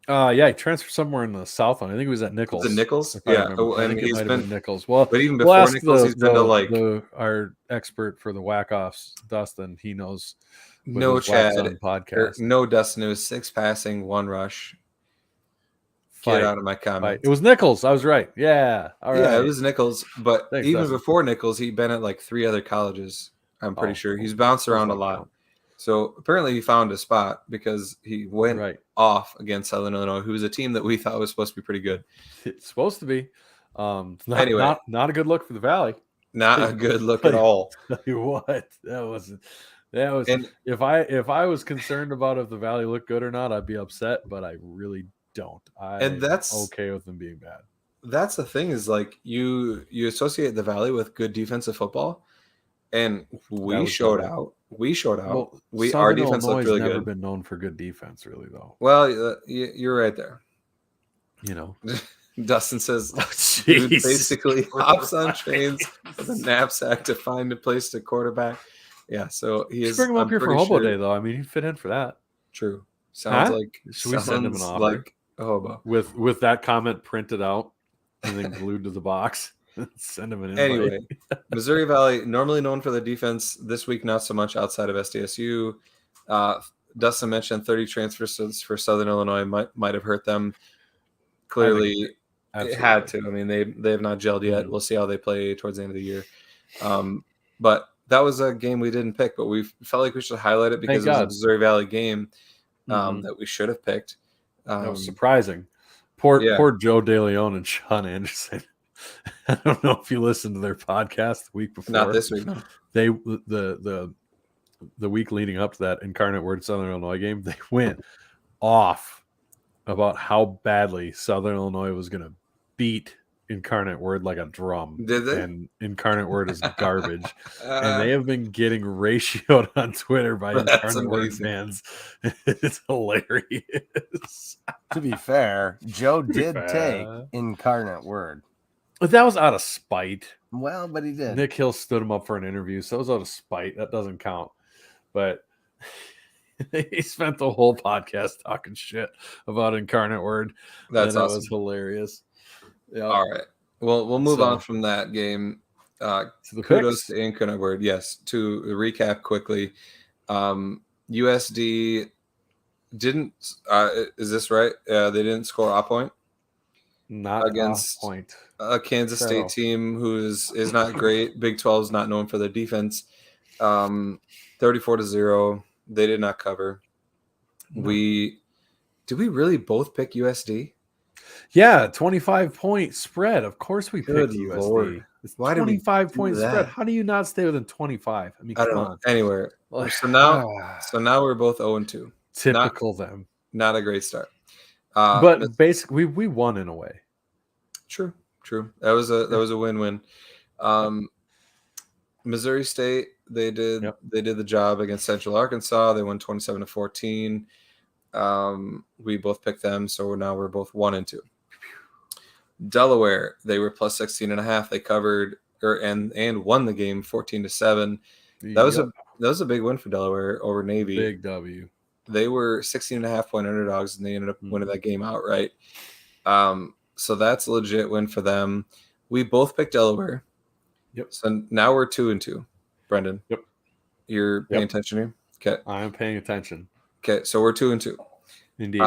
Yeah, he transferred somewhere in the South. I think he was at Nichols. Was it Nichols? If I remember. I think it might have been Nichols. Well, but even we'll before ask Nichols, he's been to like our expert for the whack-offs, Dustin. He knows. No Chad podcast. No Dustin. It was 6 passing, 1 rush. Get out of my comments. It was Nichols. I was right. Yeah. All right. Yeah, it was Nichols. But Thanks, even Dustin. before Nichols, he'd been at like 3 other colleges. I'm pretty sure he's bounced around a lot. Count. So apparently he found a spot because he went off against Southern Illinois, who was a team that we thought was supposed to be pretty good. It's supposed to be. Anyway, not a good look for the Valley. Not a good look at all. Tell you what, that was. And if I was concerned about if the Valley looked good or not, I'd be upset. But I really don't. That's okay with them being bad. That's the thing is like you associate the Valley with good defensive football, and we showed out. Well, our defense looked really good. Never been known for good defense, really, though. Well, you're right there. You know, Dustin says, dude basically hops on trains with a knapsack to find a place to quarterback. Yeah, so he is. Bring him up here for Hobo Day, though. I mean, he'd fit in for that. True. Sounds like. Should we send him an offer? Like a hobo. With that comment printed out and then glued to the box. Send him an invite. Anyway, Missouri Valley, normally known for their defense, this week not so much outside of SDSU. Dustin mentioned 30 transfers for Southern Illinois might have hurt them. Clearly, it had to. I mean, they have not gelled yet. We'll see how they play towards the end of the year. But that was a game we didn't pick, but we felt like we should highlight it because it was a Missouri Valley game that we should have picked. That was surprising. Poor Joe DeLeon and Sean Anderson. I don't know if you listened to their podcast the week before. Not this week, no. They the week leading up to that Incarnate Word Southern Illinois game, they went off about how badly Southern Illinois was going to beat Incarnate Word like a drum. Did they? And Incarnate Word is garbage. And they have been getting ratioed on Twitter by Incarnate Word fans. It's hilarious. To be fair, Joe did take Incarnate Word. But that was out of spite. Well, but he did. Nick Hill stood him up for an interview, so it was out of spite. That doesn't count. But he spent the whole podcast talking shit about Incarnate Word. That's awesome. That was hilarious. Yeah. All right. Well, we'll move on from that game. Kudos to Incarnate Word. Yes. To recap quickly, USD didn't. Is this right? They didn't score a point. Not against point. A Kansas State team who is not great. Big 12 is not known for their defense. 34-0. They did not cover. No. Did we really both pick USD? Yeah, 25-point spread. Of course we picked USD. Lord. It's 25-point spread. How do you not stay within 25? I mean, I don't know. Anywhere. So now we're both 0-2. Typical them. Not a great start. But basically, we won in a way. True. That was a win-win. Missouri State, they did the job against Central Arkansas. They won 27-14. We both picked them, so we're both 1-2. Delaware, they were plus 16.5. They covered and won the game 14-7. That was a big win for Delaware over Navy. Big W. They were 16.5-point underdogs, and they ended up winning that game outright. So that's a legit win for them. We both picked Delaware. Yep. So now we're 2-2. Brendan. Yep. You're paying attention here? Okay. I am paying attention. Okay, so we're 2-2. Indeed.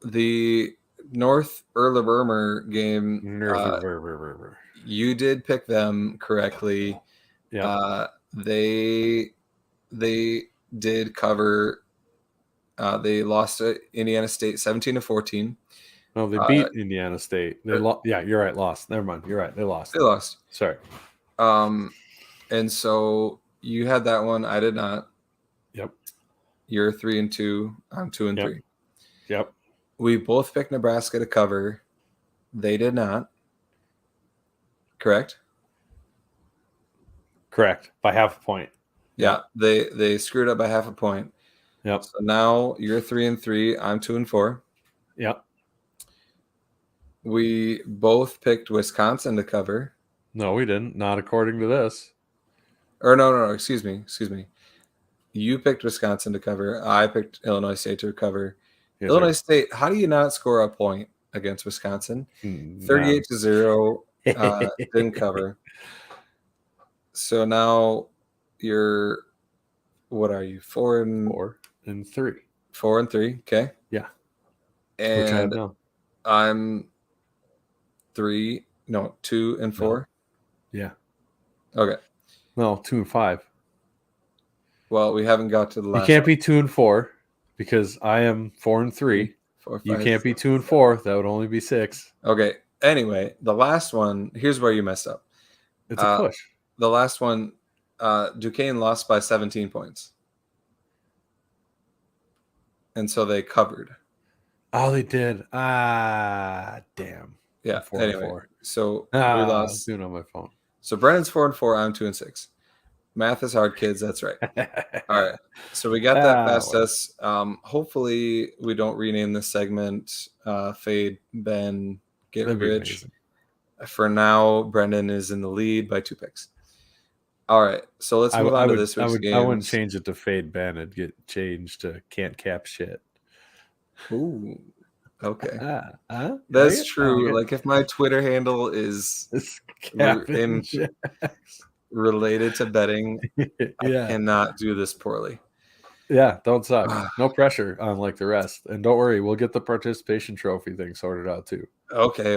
The North Erlebermer game, you did pick them correctly. Yeah. They did cover. They lost to Indiana State 17-14. No, they beat Indiana State. They lost. Yeah, you're right. Lost. Never mind. You're right. They lost. They lost. Sorry. And so you had that one. I did not. Yep. You're 3-2. I'm 2-3. Yep. We both picked Nebraska to cover. They did not. Correct? Correct. By half a point. Yeah. They screwed up by half a point. Yep. So now you're 3-3. I'm 2-4. Yep. We both picked Wisconsin to cover. No, we didn't. Not according to this. Or no. Excuse me. You picked Wisconsin to cover. I picked Illinois State to cover. Yes, Illinois State, how do you not score a point against Wisconsin? 38-0, didn't cover. So now you're, what are you? 4 and 3. 4 and 3. Okay. Yeah. And which I have now. I'm 2 and 4. No. Yeah. Okay. No, 2 and 5. Well, we haven't got to the last. You can't be 2 and 4 because I am 4 and 3. 4, 5, you can't be 2 and 4. That would only be 6. Okay. Anyway, the last one. Here's where you messed up. It's a push. The last one, Duquesne lost by 17 points, and so they covered. Oh, they did. Damn. Yeah. Anyway, so we I lost. was doing it on my phone. So Brennan's 4 and 4. I'm 2 and 6. Math is hard, kids. That's right. All right. So we got that past us. Hopefully we don't rename this segment Fade, Ben, Get Rich. For now, Brendan is in the lead by 2 picks. All right. So let's move on to this week's games. I wouldn't change it to Fade Ben. It'd get changed to Can't Cap Shit. Ooh. Okay. That's true. Like if my Twitter handle is related to betting, I cannot do this poorly. Yeah, don't suck. No pressure on like the rest. And don't worry, we'll get the participation trophy thing sorted out too. Okay.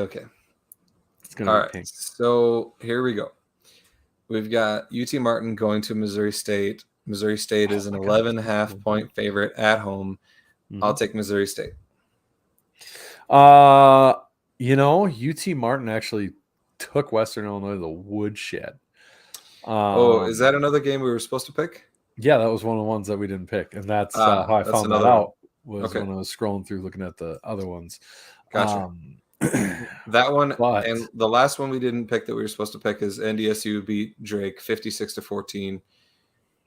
It's gonna All be pink. So here we go. We've got UT Martin going to Missouri State. Missouri State is an 11.5 point favorite at home. Mm-hmm. I'll take Missouri State. UT Martin actually took Western Illinois to the woodshed. Is that another game we were supposed to pick? Yeah, that was one of the ones that we didn't pick, and that's how I found that out. When I was scrolling through looking at the other ones. Gotcha. That one and the last one we didn't pick that we were supposed to pick is NDSU beat Drake 56-14.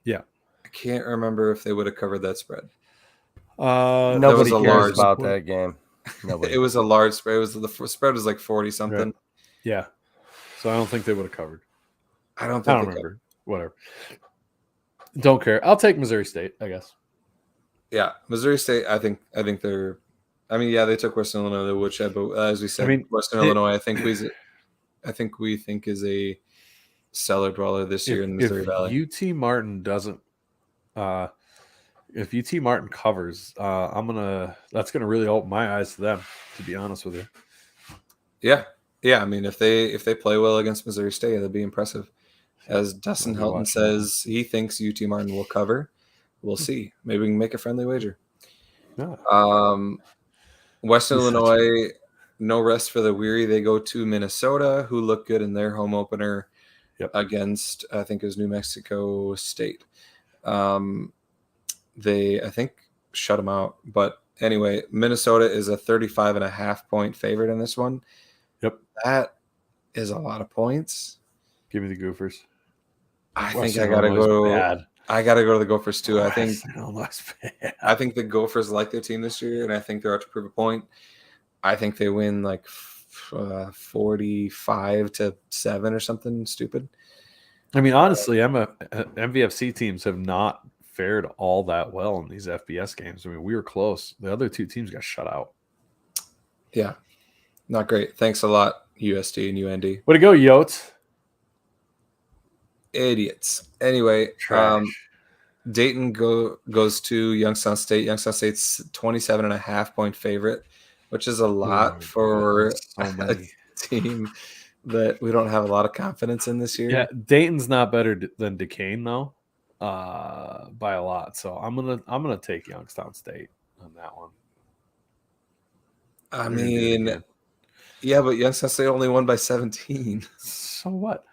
Yeah, I can't remember if they would have covered that spread. Nobody cares about that game. Nobody. It was a large spread. The spread was like 40 something. Right. Yeah, so I don't think they would have covered. I don't remember. Whatever. Don't care. I'll take Missouri State, I guess. Yeah, Missouri State. I think they're. I mean, yeah, they took Western Illinois to the woodshed, but as we said, Western Illinois, I think we think is a cellar dweller this year in the Missouri Valley. UT Martin doesn't. If UT Martin covers, that's gonna really open my eyes to them. To be honest with you. Yeah. I mean, if they play well against Missouri State, that'd be impressive. As Dustin Helton says, he thinks UT Martin will cover. We'll see. Maybe we can make a friendly wager. Yeah. Western Illinois, no rest for the weary. They go to Minnesota, who looked good in their home opener against, I think it was New Mexico State. They, I think, shut them out. But anyway, Minnesota is a 35.5 point favorite in this one. Yep. That is a lot of points. Give me the Gophers. I think I gotta go. I gotta go to the Gophers too. I think the Gophers like their team this year, and I think they're out to prove a point. I think they win like 45-7 or something stupid. I mean, honestly, MVFC teams have not fared all that well in these FBS games. I mean, we were close. The other two teams got shut out. Yeah, not great. Thanks a lot, USD and UND. Way to go, Yotes. Idiots. Anyway, Dayton goes to Youngstown State. Youngstown State's 27.5 point favorite, which is a lot for a team that we don't have a lot of confidence in this year. Yeah, Dayton's not better than Duquesne though, by a lot. So I'm gonna take Youngstown State on that one. I mean, yeah, but Youngstown State only won by 17. So what?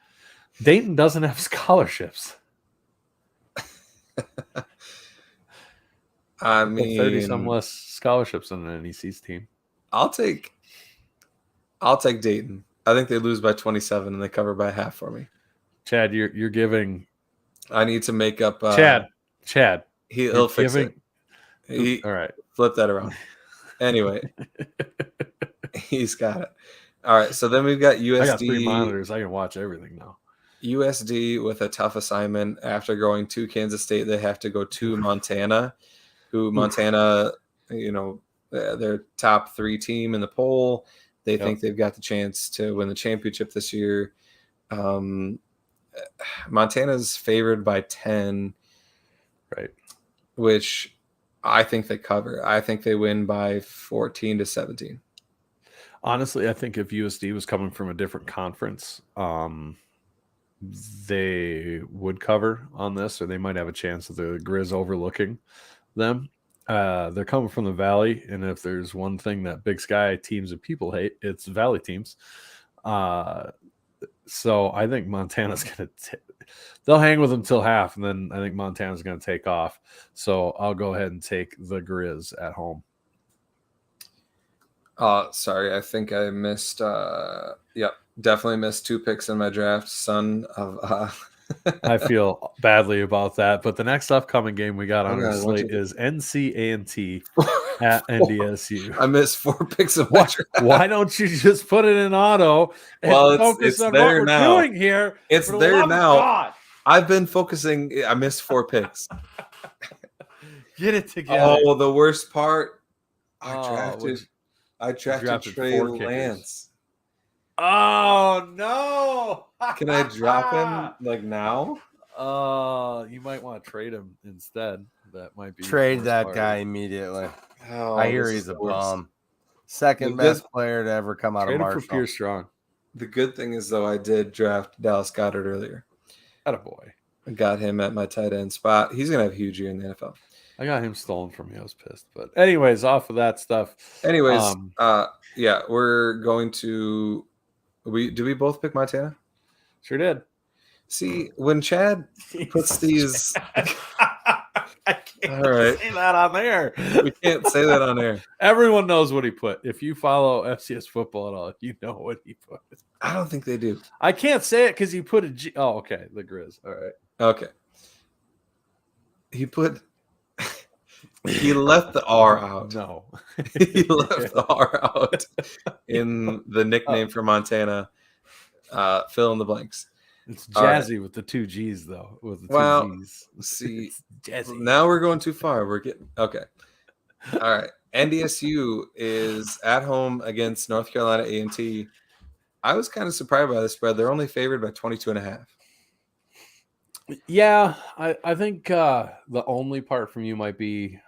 Dayton doesn't have scholarships. I mean, 30-some less scholarships than an NEC's team. I'll take Dayton. I think they lose by 27 and they cover by half for me. Chad, you're giving. I need to make up. Chad. He'll fix it. All right. Flip that around. Anyway, he's got it. All right. So then we've got USD. I got 3 monitors. I can watch everything now. USD with a tough assignment after going to Kansas State. They have to go to Montana, who Montana, their top 3 team in the poll. They think they've got the chance to win the championship this year. Montana's favored by 10, right? Which I think they cover. I think they win by 14-17. Honestly, I think if USD was coming from a different conference, they would cover on this, or they might have a chance of the Grizz overlooking them. They're coming from the Valley, and if there's one thing that Big Sky teams and people hate, it's Valley teams. So I think Montana's going to they'll hang with them till half, and then I think Montana's going to take off. So I'll go ahead and take the Grizz at home. Sorry, I think I missed. Definitely missed 2 picks in my draft. Son of. I feel badly about that, but the next upcoming game we got on our slate is NC at NDSU. I missed 4 picks in my draft. Why don't you just put it in auto and focus on what we're doing here? It's there now. God. I've been focusing. I missed 4 picks. Get it together. Oh, the worst part. I drafted Trey Lance. Oh no! Can I drop him like now? You might want to trade him instead. That might be trade that guy immediately. Oh, I hear he's a bum. Second best player to ever come out of Marshall. For Pierce Strong. The good thing is though, I did draft Dallas Goedert earlier. Attaboy. I got him at my tight end spot. He's gonna have a huge year in the NFL. I got him stolen from me. I was pissed. But anyways, off of that stuff. Anyways, we're going to. Did we both pick Montana? Sure did. See, when Chad puts these. I can't say that on air. We can't say that on air. Everyone knows what he put. If you follow FCS football at all, you know what he put. I don't think they do. I can't say it because he put a G. Oh, okay. The Grizz. All right. Okay. He left the R out. No. He left the R out in the nickname for Montana. Fill in the blanks. It's jazzy with the 2 G's, though. With the 2 G's. See, jazzy. Now we're going too far. We're getting okay. All right. NDSU is at home against North Carolina A&T. I was kind of surprised by the spread. They're only favored by 22.5. Yeah, I think the only part from you might be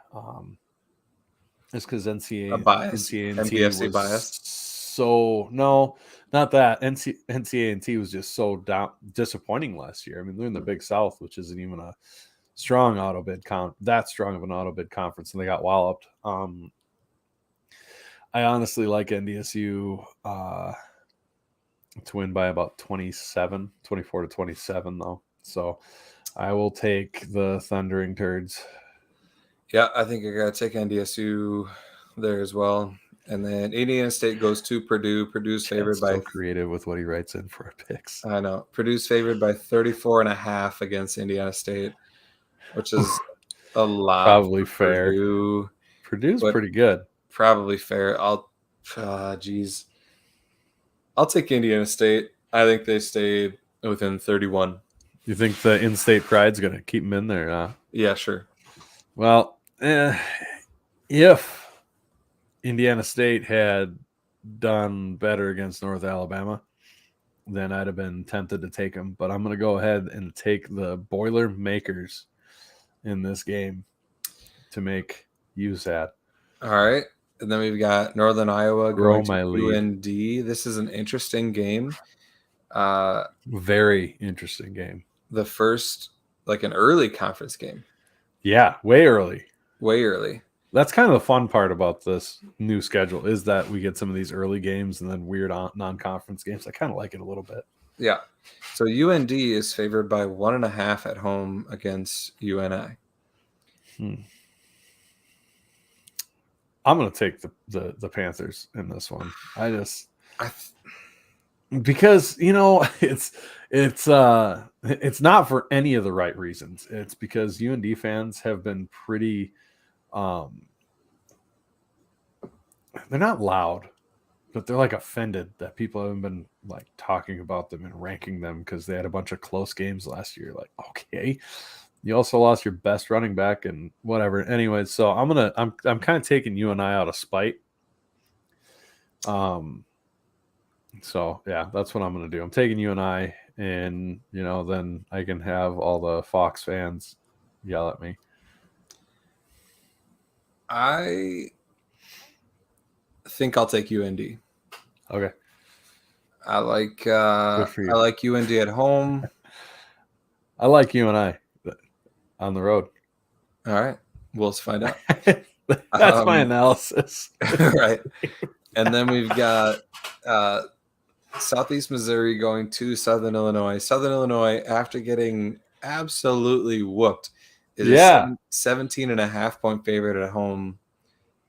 is because NCAA was bias. So no, not that NCAA was just so disappointing last year. I mean, they're in the Big South, which isn't even a strong auto bid that strong of an auto bid conference, and they got walloped. I honestly like NDSU to win by about 24-27 though. So I will take the Thundering Turds. Yeah, I think I got to take NDSU there as well. And then Indiana State goes to Purdue. Purdue's favored by... So creative with what he writes in for picks. I know. Purdue's favored by 34.5 against Indiana State, which is a lot. Probably fair. Purdue's pretty good. Probably fair. I'll take Indiana State. I think they stayed within 31. You think the in-state pride's going to keep them in there? Yeah, sure. Well, if Indiana State had done better against North Alabama, then I'd have been tempted to take them. But I'm going to go ahead and take the Boilermakers in this game to make you sad. All right. And then we've got Northern Iowa going to UND. This is an interesting game. Very interesting game. The first, an early conference game. Yeah, way early. Way early. That's kind of the fun part about this new schedule is that we get some of these early games and then weird non-conference games. I kind of like it a little bit. Yeah. So UND is favored by 1.5 at home against UNI. I'm going to take the Panthers in this one. Because it's not for any of the right reasons. It's because UND fans have been pretty they're not loud, but they're like offended that people haven't been like talking about them and ranking them because they had a bunch of close games last year. Like, okay, you also lost your best running back and whatever. Anyways, so I'm kind of taking UNI out of spite. So yeah, that's what I'm gonna do. I'm taking UNI, and then I can have all the Fox fans yell at me. I think I'll take UND. Okay. I like Good for you. I like UND at home. I like UNI on the road. All right, we'll find out. That's my analysis. Right. And then we've got Southeast Missouri going to Southern Illinois. Southern Illinois, after getting absolutely whooped, is a 17.5-point favorite at home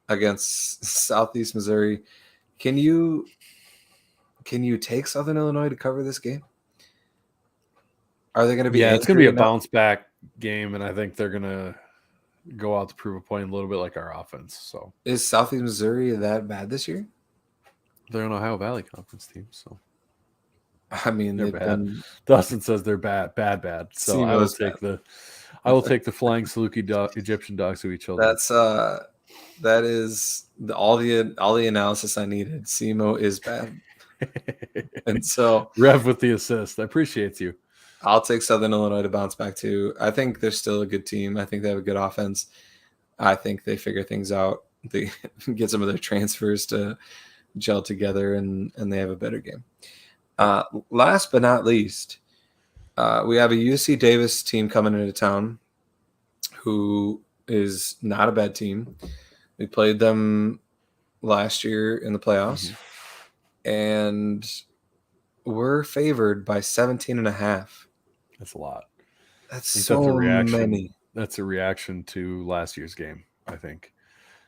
against Southeast Missouri. Can you take Southern Illinois to cover this game? Are they going to be? Yeah, it's going to be a bounce back game, and I think they're going to go out to prove a point a little bit like our offense. So, is Southeast Missouri that bad this year? They're an Ohio Valley Conference team, so I mean they're bad. Dustin says they're bad. So I will take the flying Saluki Egyptian dogs to each other. That is all the analysis I needed. SEMO is bad. And so Rev with the assist. I appreciate you. I'll take Southern Illinois to bounce back too. I think they're still a good team. I think they have a good offense. I think they figure things out. They get some of their transfers to gel together, and they have a better game. Last but not least, we have a UC Davis team coming into town who is not a bad team. We played them last year in the playoffs, and we're favored by 17.5. That's a lot. That's so many. That's a reaction to last year's game, I think.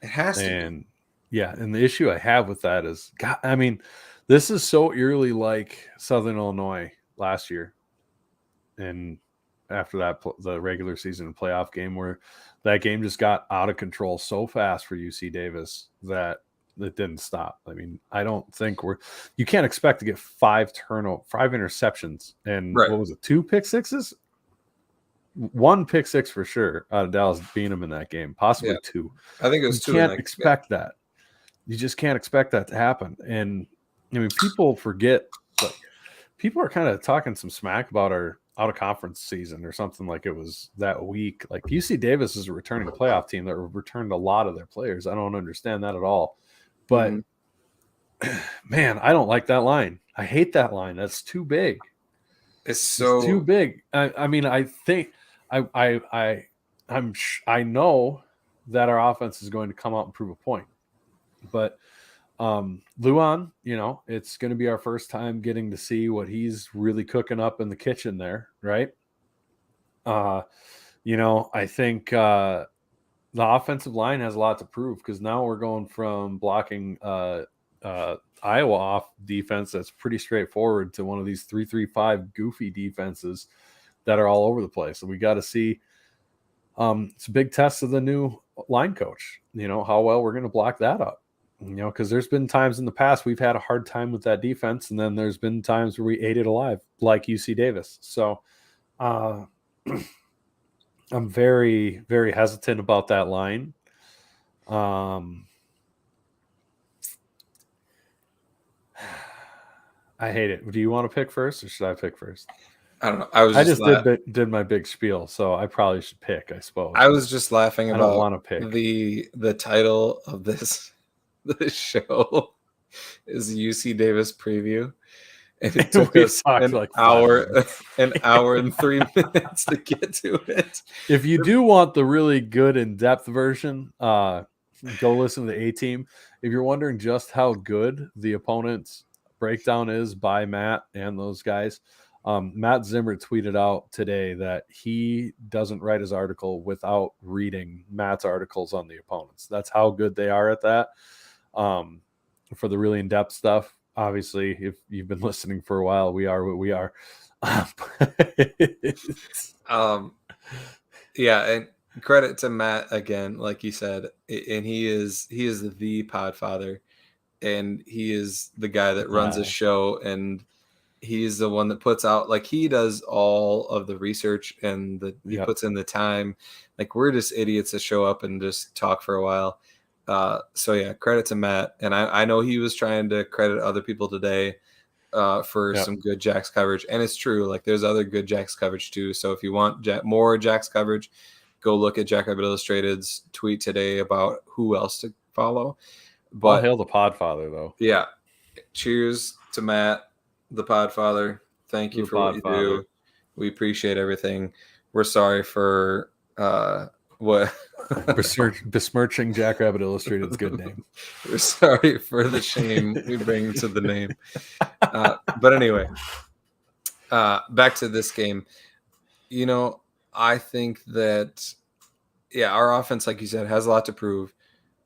It has to. And yeah, and the issue I have with that is, God, I mean, this is so eerily like Southern Illinois last year. And after that, the regular season playoff game, where that game just got out of control so fast for UC Davis that it didn't stop. I mean, I don't think you can't expect to get 5 interceptions and right. What was it, 2 pick sixes? 1 pick six for sure out of Dallas beating them in that game, possibly 2. I think it was 2. You can't expect that. You just can't expect that to happen. And I mean, people forget, like, people are kind of talking some smack about our out of conference season or something like it was that weak. Like, UC Davis is a returning playoff team that returned a lot of their players. I don't understand that at all. But man, I don't like that line. I hate that line. That's too big. It's too big. I mean, I think I know that our offense is going to come out and prove a point. But Luan, it's going to be our first time getting to see what he's really cooking up in the kitchen there, right? I think the offensive line has a lot to prove, because now we're going from blocking Iowa off defense that's pretty straightforward to one of these 3-3-5 goofy defenses that are all over the place. And we got to see it's a big test of the new line coach, how well we're going to block that up. Because there's been times in the past we've had a hard time with that defense, and then there's been times where we ate it alive, like UC Davis. So I'm very, very hesitant about that line. I hate it. Do you want to pick first, or should I pick first? I don't know. I just did my big spiel, so I probably should pick, I suppose. I was just laughing about I don't want to pick. The title of this show is UC Davis preview, and it took us an hour and 3 minutes to get to it. If you do want the really good in-depth version, go listen to the A-Team. If you're wondering just how good the opponent's breakdown is by Matt and those guys, Matt Zimmer tweeted out today that he doesn't write his article without reading Matt's articles on the opponents. That's how good they are at that. For the really in-depth stuff, obviously, if you've been listening for a while, we are what we are. Yeah, and credit to Matt again, like you said, and he is the Podfather. and he is the guy that runs his show, and he's the one that puts out, like, he does all of the research and he puts in the time. Like, we're just idiots that show up and just talk for a while. So yeah, credit to Matt. And I know he was trying to credit other people today for some good Jacks coverage. And it's true. Like, there's other good Jacks coverage too. So if you want more Jacks coverage, go look at Jack Rabbit Illustrated's tweet today about who else to follow. But I'll hail the Podfather, though. Yeah. Cheers to Matt, the Podfather. Thank you for what you do. We appreciate everything. We're sorry for what besmirching Jack Rabbit Illustrated's good name. We're sorry for the shame we bring to the name. But anyway, back to this game. You know, I think that, our offense, like you said, has a lot to prove.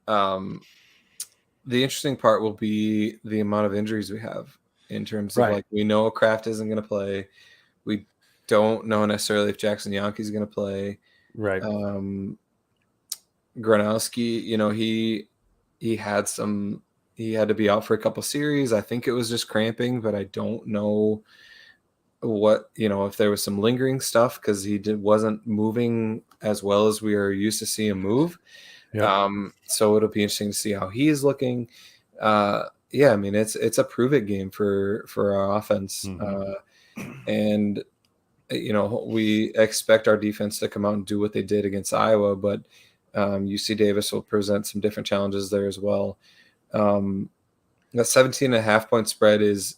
The interesting part will be the amount of injuries we have, in terms of like, we know Kraft isn't going to play. We don't know necessarily if Jackson Yankee is going to play. Right. Gronowski, you know, he had to be out for a couple series. I think it was just cramping, but I don't know what, you know, if there was some lingering stuff, because he wasn't moving as well as we are used to seeing him move. So it'll be interesting to see how he is looking. I mean, it's a prove it game for our offense. And you know, we expect our defense to come out and do what they did against Iowa, but UC Davis will present some different challenges there as well. That 17.5 point spread is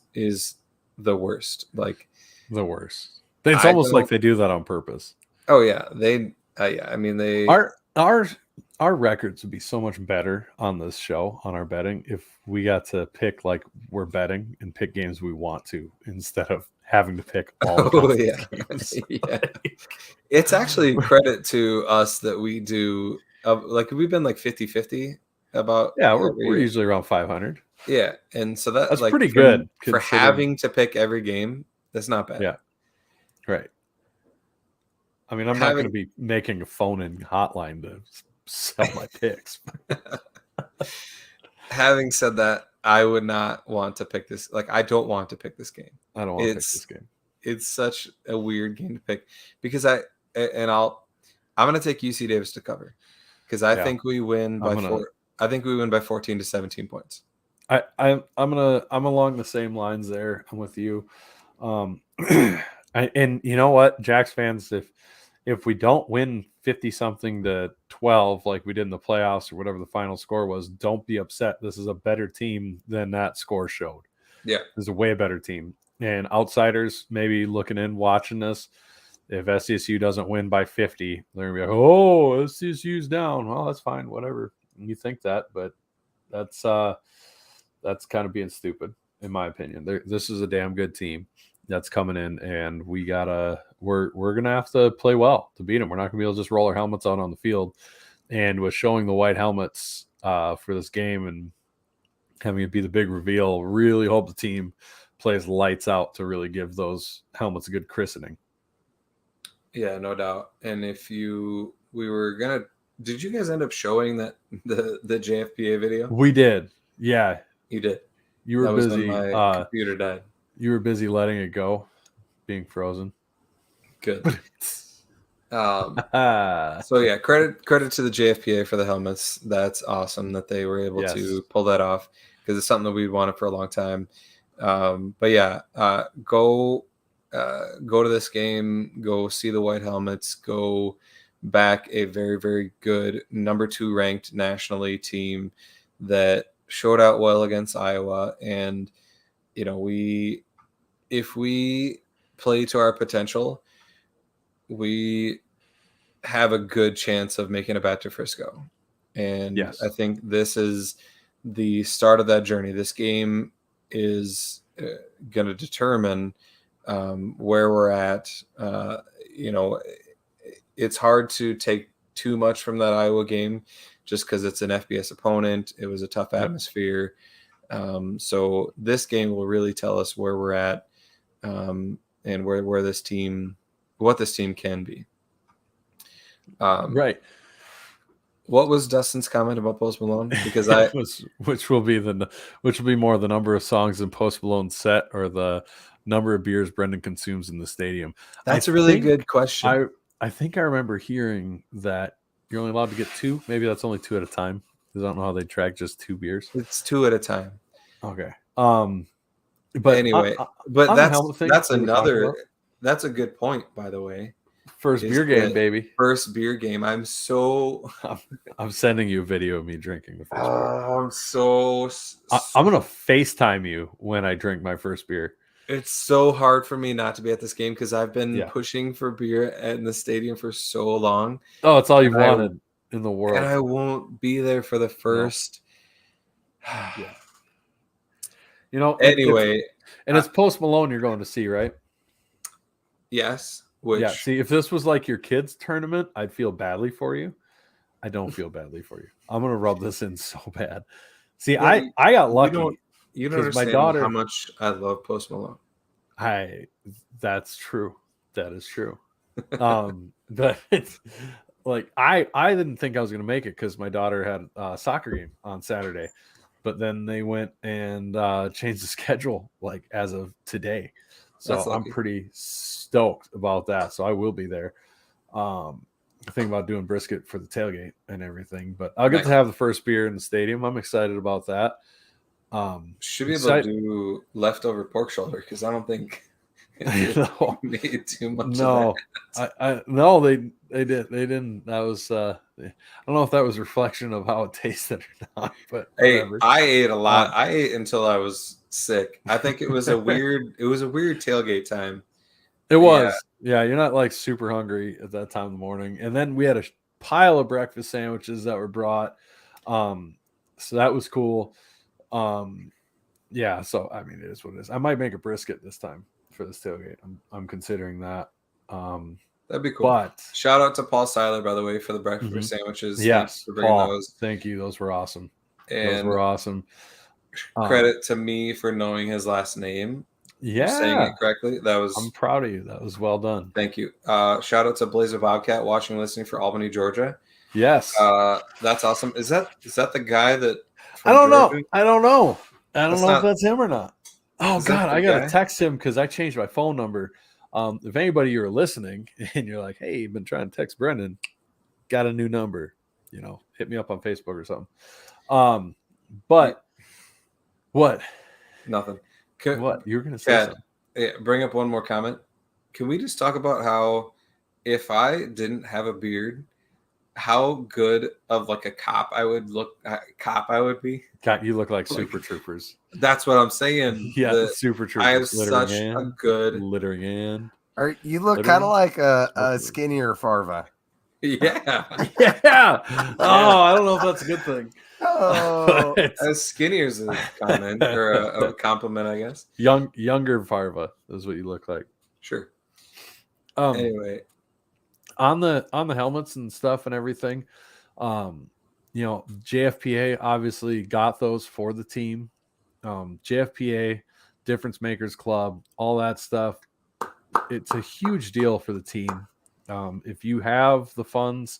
the worst. Like, the worst. It's almost like they do that on purpose. Oh yeah, I mean, they our records would be so much better on this show, on our betting, if we got to pick, like, we're betting and pick games we want to, instead of having to pick all games. It's actually credit to us that we do, like, we've been like 50-50 about. We're usually around 500. Yeah, and so that's like pretty good for having to pick every game. That's not bad. Yeah, right. I mean, I'm not going to be making a phone-in hotline to sell my picks. Having said that, I would not want to pick this. Like, I don't want to pick this game. I don't want to pick this game. It's such a weird game to pick, because I'm going to take UC Davis to cover, because I think we win by 4. I think we win by 14 to 17 points. I'm along the same lines there. I'm with you. And you know what, Jacks fans, if we don't win 50-something to 12 like we did in the playoffs or whatever the final score was, don't be upset. This is a better team than that score showed. Yeah, this is a way better team. And outsiders maybe looking in, watching this, if SDSU doesn't win by 50, they're gonna be like, "Oh, SDSU's down." Well, that's fine, whatever. You think that, but that's kind of being stupid, in my opinion. This is a damn good team that's coming in, and we're gonna have to play well to beat them. We're not gonna be able to just roll our helmets out on the field. And with showing the white helmets for this game and having it be the big reveal, really hope the team plays lights out to really give those helmets a good christening. Yeah, no doubt. And did you guys end up showing that the JFPA video? We did. Yeah, you did. You were busy. When my computer died. You were busy letting it go, being frozen. Good. So yeah, credit to the JFPA for the helmets. That's awesome that they were able to pull that off, because it's something that we'd wanted for a long time. But yeah, go to this game, go see the white helmets, go back a very, very good number 2 ranked nationally team that showed out well against Iowa. And you know, if we play to our potential, we have a good chance of making it back to Frisco. And I think this is the start of that journey. This game is going to determine where we're at. You know, it's hard to take too much from that Iowa game, just because it's an FBS opponent. It was a tough atmosphere. So this game will really tell us where we're at, and what this team can be. Right. What was Dustin's comment about Post Malone? Because I which will be more the number of songs in Post Malone's set or the number of beers Brendan consumes in the stadium. That's a really good question. I think I remember hearing that you're only allowed to get 2. Maybe that's only 2 at a time. Because I don't know how they track just 2 beers. It's 2 at a time. Okay. But anyway, but that's another. That's a good point, by the way. First beer game, baby. First beer game. I'm sending you a video of me drinking the first beer. I'm gonna FaceTime you when I drink my first beer. It's so hard for me not to be at this game because I've been pushing for beer in the stadium for so long. Oh, it's all you've wanted in the world. And I won't be there for the first. Yeah. You know. Anyway, it's Post Malone you're going to see, right? Yes. See, if this was like your kids' tournament, I'd feel badly for you. I don't feel badly for you. I'm gonna rub this in so bad. See, I got lucky. You don't understand my daughter, how much I love Post Malone. That's true. That is true. But it's like I didn't think I was gonna make it because my daughter had a soccer game on Saturday, but then they went and changed the schedule like as of today. So I'm pretty stoked about that. So I will be there. Thinking about doing brisket for the tailgate and everything, but I'll get to have the first beer in the stadium. I'm excited about that. Should be able to do leftover pork shoulder because I don't think made too much. No, no, they didn't. That was I don't know if that was a reflection of how it tasted or not. But whatever. I ate a lot. I ate until I was sick. I think it was a weird tailgate time. It was. Yeah, you're not like super hungry at that time of the morning. And then we had a pile of breakfast sandwiches that were brought. So that was cool. Yeah, so I mean it is what it is. I might make a brisket this time for this tailgate. I'm considering that. That'd be cool. But shout out to Paul Seiler, by the way, for the breakfast sandwiches. Yes, for bringing those. Thank you. Those were awesome. Those were awesome. Credit to me for knowing his last name. Yeah, saying it correctly. I'm proud of you. That was well done. Thank you. Shout out to Blazer Bobcat watching and listening for Albany, Georgia. Yes. That's awesome. Is that the guy that I don't know. I don't know if that's him or not. Oh God, I gotta text him because I changed my phone number. If anybody you're listening and you're like, hey, you've been trying to text Brendan, got a new number, hit me up on Facebook or something. But what? Nothing. What you were gonna say? Bring up one more comment. Can we just talk about how if I didn't have a beard, how good of like a cop I would be? God, you look like Super Troopers. That's what I'm saying. Yeah, Super Troopers. I have such a good littering in. You look kind of like a skinnier Farva. Yeah. Yeah. Oh, I don't know if that's a good thing. Oh, as skinny as a comment or a compliment, I guess. Younger Farva is what you look like. Sure. Anyway, on the helmets and stuff and everything, JFPA obviously got those for the team. JFPA, Difference Makers Club, all that stuff. It's a huge deal for the team. If you have the funds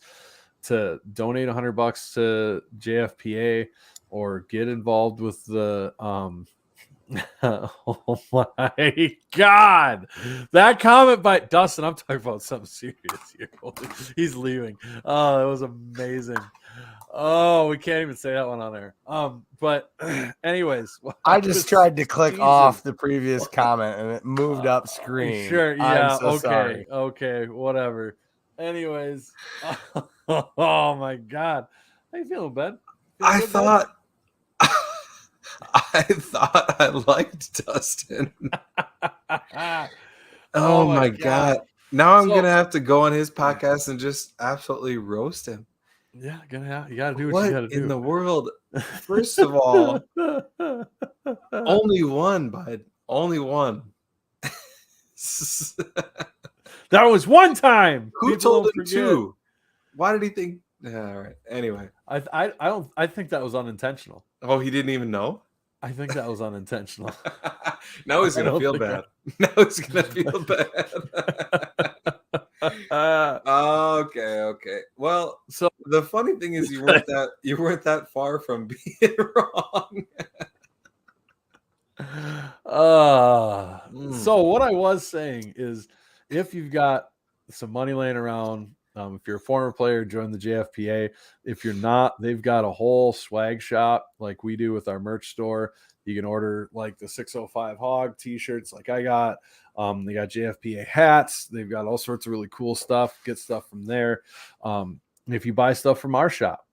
to donate $100 to JFPA or get involved with the oh my God, that comment by Dustin, I'm talking about something serious here. He's leaving. Oh, that was amazing. Oh, we can't even say that one on there. But anyways, I just tried to click off the previous comment and it moved up screen. Sure, yeah, so sorry. Okay, whatever. Anyways, oh my God, how you feeling, Ben? I thought I liked Dustin. Oh my God. Now I'm gonna have to go on his podcast and just absolutely roast him. Yeah, you gotta do what you gotta do. In the world? First of all, only one, bud. Only one. That was one time. Who told him two? Why did he think? All right. Anyway, I think that was unintentional. Oh, he didn't even know? I think that was unintentional. Now he's gonna feel bad. Now he's gonna feel bad. Okay. Well, so the funny thing is you weren't that far from being wrong. So what I was saying is, if you've got some money laying around, if you're a former player, join the JFPA. If you're not, they've got a whole swag shop like we do with our merch store. You can order like the 605 Hog t-shirts like I got. They got JFPA hats. They've got all sorts of really cool stuff. Get stuff from there. If you buy stuff from our shop,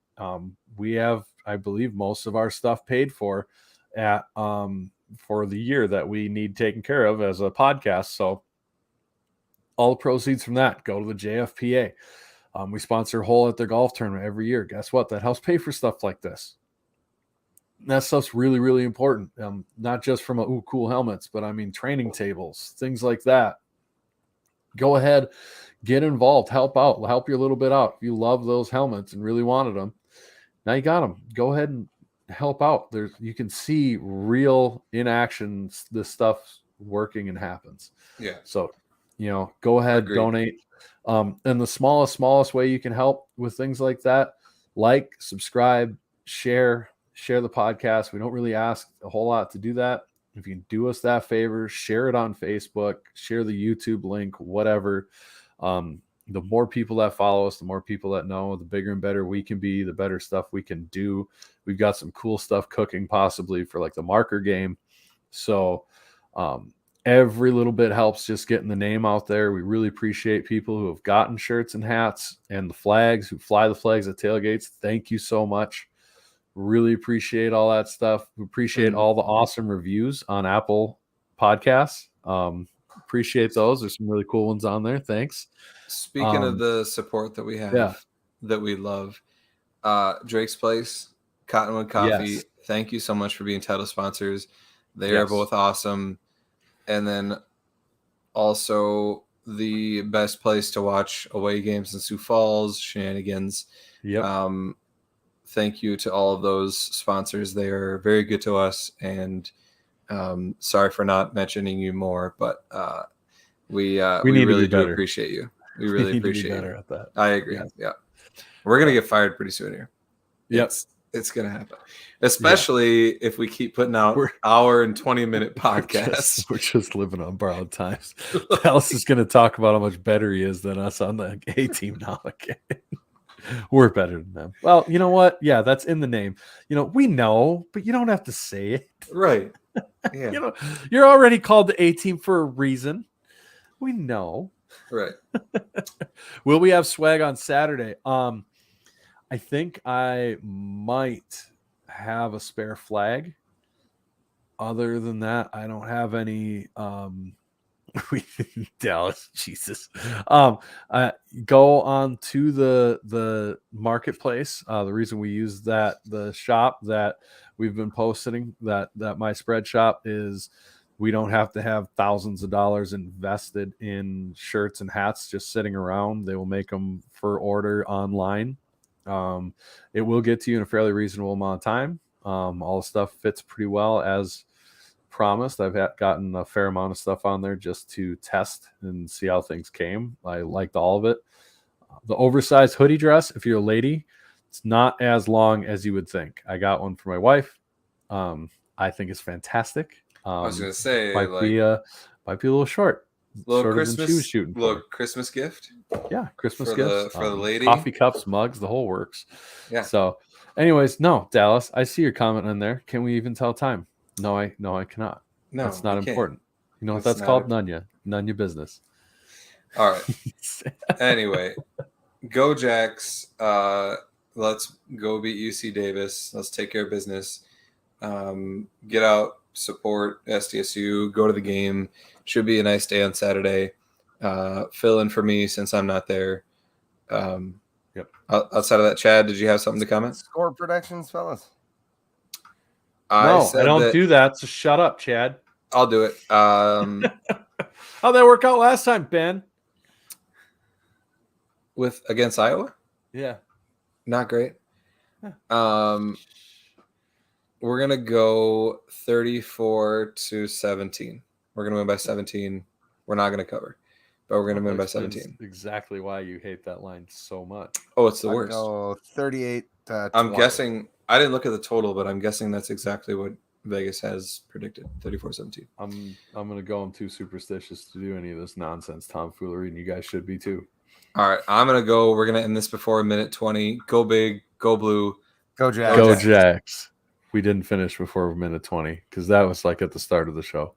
we have, I believe, most of our stuff paid for at for the year that we need taken care of as a podcast. So all the proceeds from that go to the JFPA. We sponsor a hole at their golf tournament every year. Guess what? That helps pay for stuff like this. That stuff's really, really important. Not just from cool helmets, but I mean training tables, things like that. Go ahead, get involved, help out, help you a little bit out. If you love those helmets and really wanted them, now you got them. Go ahead and help out. You can see real in action this stuff working and happens. Yeah. So, go ahead, Agreed. donate. And the smallest way you can help with things like that, like, subscribe, share the podcast. We don't really ask a whole lot to do that. If you can do us that favor, share it on Facebook, share the YouTube link, whatever. The more people that follow us, the more people that know, the bigger and better we can be, the better stuff we can do. We've got some cool stuff cooking possibly for like the marker game. So every little bit helps just getting the name out there. We really appreciate people who have gotten shirts and hats and the flags, who fly the flags at tailgates. Thank you so much. Really appreciate all that stuff. We appreciate all the awesome reviews on Apple Podcasts. Appreciate those. There's some really cool ones on there. Thanks. Speaking of the support that we have, that we love, Drake's Place, Cottonwood Coffee, Yes. Thank you so much for being title sponsors. They are both awesome. And then also the best place to watch away games in Sioux Falls, Shenanigans. Yep. Thank you to all of those sponsors. They are very good to us. And sorry for not mentioning you more, but we really do appreciate you. We really appreciate better at that. I agree. Yeah. We're going to get fired pretty soon here. Yep. It's going to happen. Especially if we keep putting out hour and 20-minute podcasts. We're just living on borrowed times. Dallas is going to talk about how much better he is than us on the A team now again. We're better than them. Well, you know what? Yeah, that's in the name. We know, but you don't have to say it. Right. Yeah. You're already called the A team for a reason. We know. Right. Will we have swag on Saturday? I think I might have a spare flag. Other than that, I don't have any. Dallas, Jesus. Go on to the marketplace. The reason we use the shop that we've been posting, that my spread shop, is we don't have to have thousands of dollars invested in shirts and hats just sitting around. They will make them for order online. It will get to you in a fairly reasonable amount of time. All the stuff fits pretty well as promised. I've gotten a fair amount of stuff on there just to test and see how things came. I liked all of it. The oversized hoodie dress, if you're a lady, it's not as long as you would think. I got one for my wife. I think it's fantastic. I was going to say, might be a little short. Little Christmas gift. Yeah, Christmas gifts for the lady. Coffee cups, mugs, the whole works. Yeah. So, anyways, no, Dallas, I see your comment in there. Can we even tell time? No, I cannot. No, that's not important. You know what that's called? None your business. All right. Anyway, go Jacks. Let's go beat UC Davis. Let's take care of business. Get out, support SDSU, go to the game. Should be a nice day on Saturday. Fill in for me since I'm not there. Yep. Outside of that, Chad, did you have something to comment? Score predictions, fellas. I don't do that, so shut up, Chad. I'll do it. How'd that work out last time, Ben? Against Iowa? Yeah. Not great. We're going to go 34-17. We're going to win by 17. We're not going to cover but we're going to win by Explains 17. Exactly why you hate that line so much. Oh, it's the I'd worst. go 38. I'm guessing. I didn't look at the total, but I'm guessing that's exactly what Vegas has predicted. 34-17. I'm gonna go. I'm too superstitious to do any of this nonsense tomfoolery, and you guys should be too. All right, I'm gonna go. We're gonna end this before minute 20. Go big, go blue, Go Jacks. Go Jacks. We didn't finish before minute 20 because that was like at the start of the show.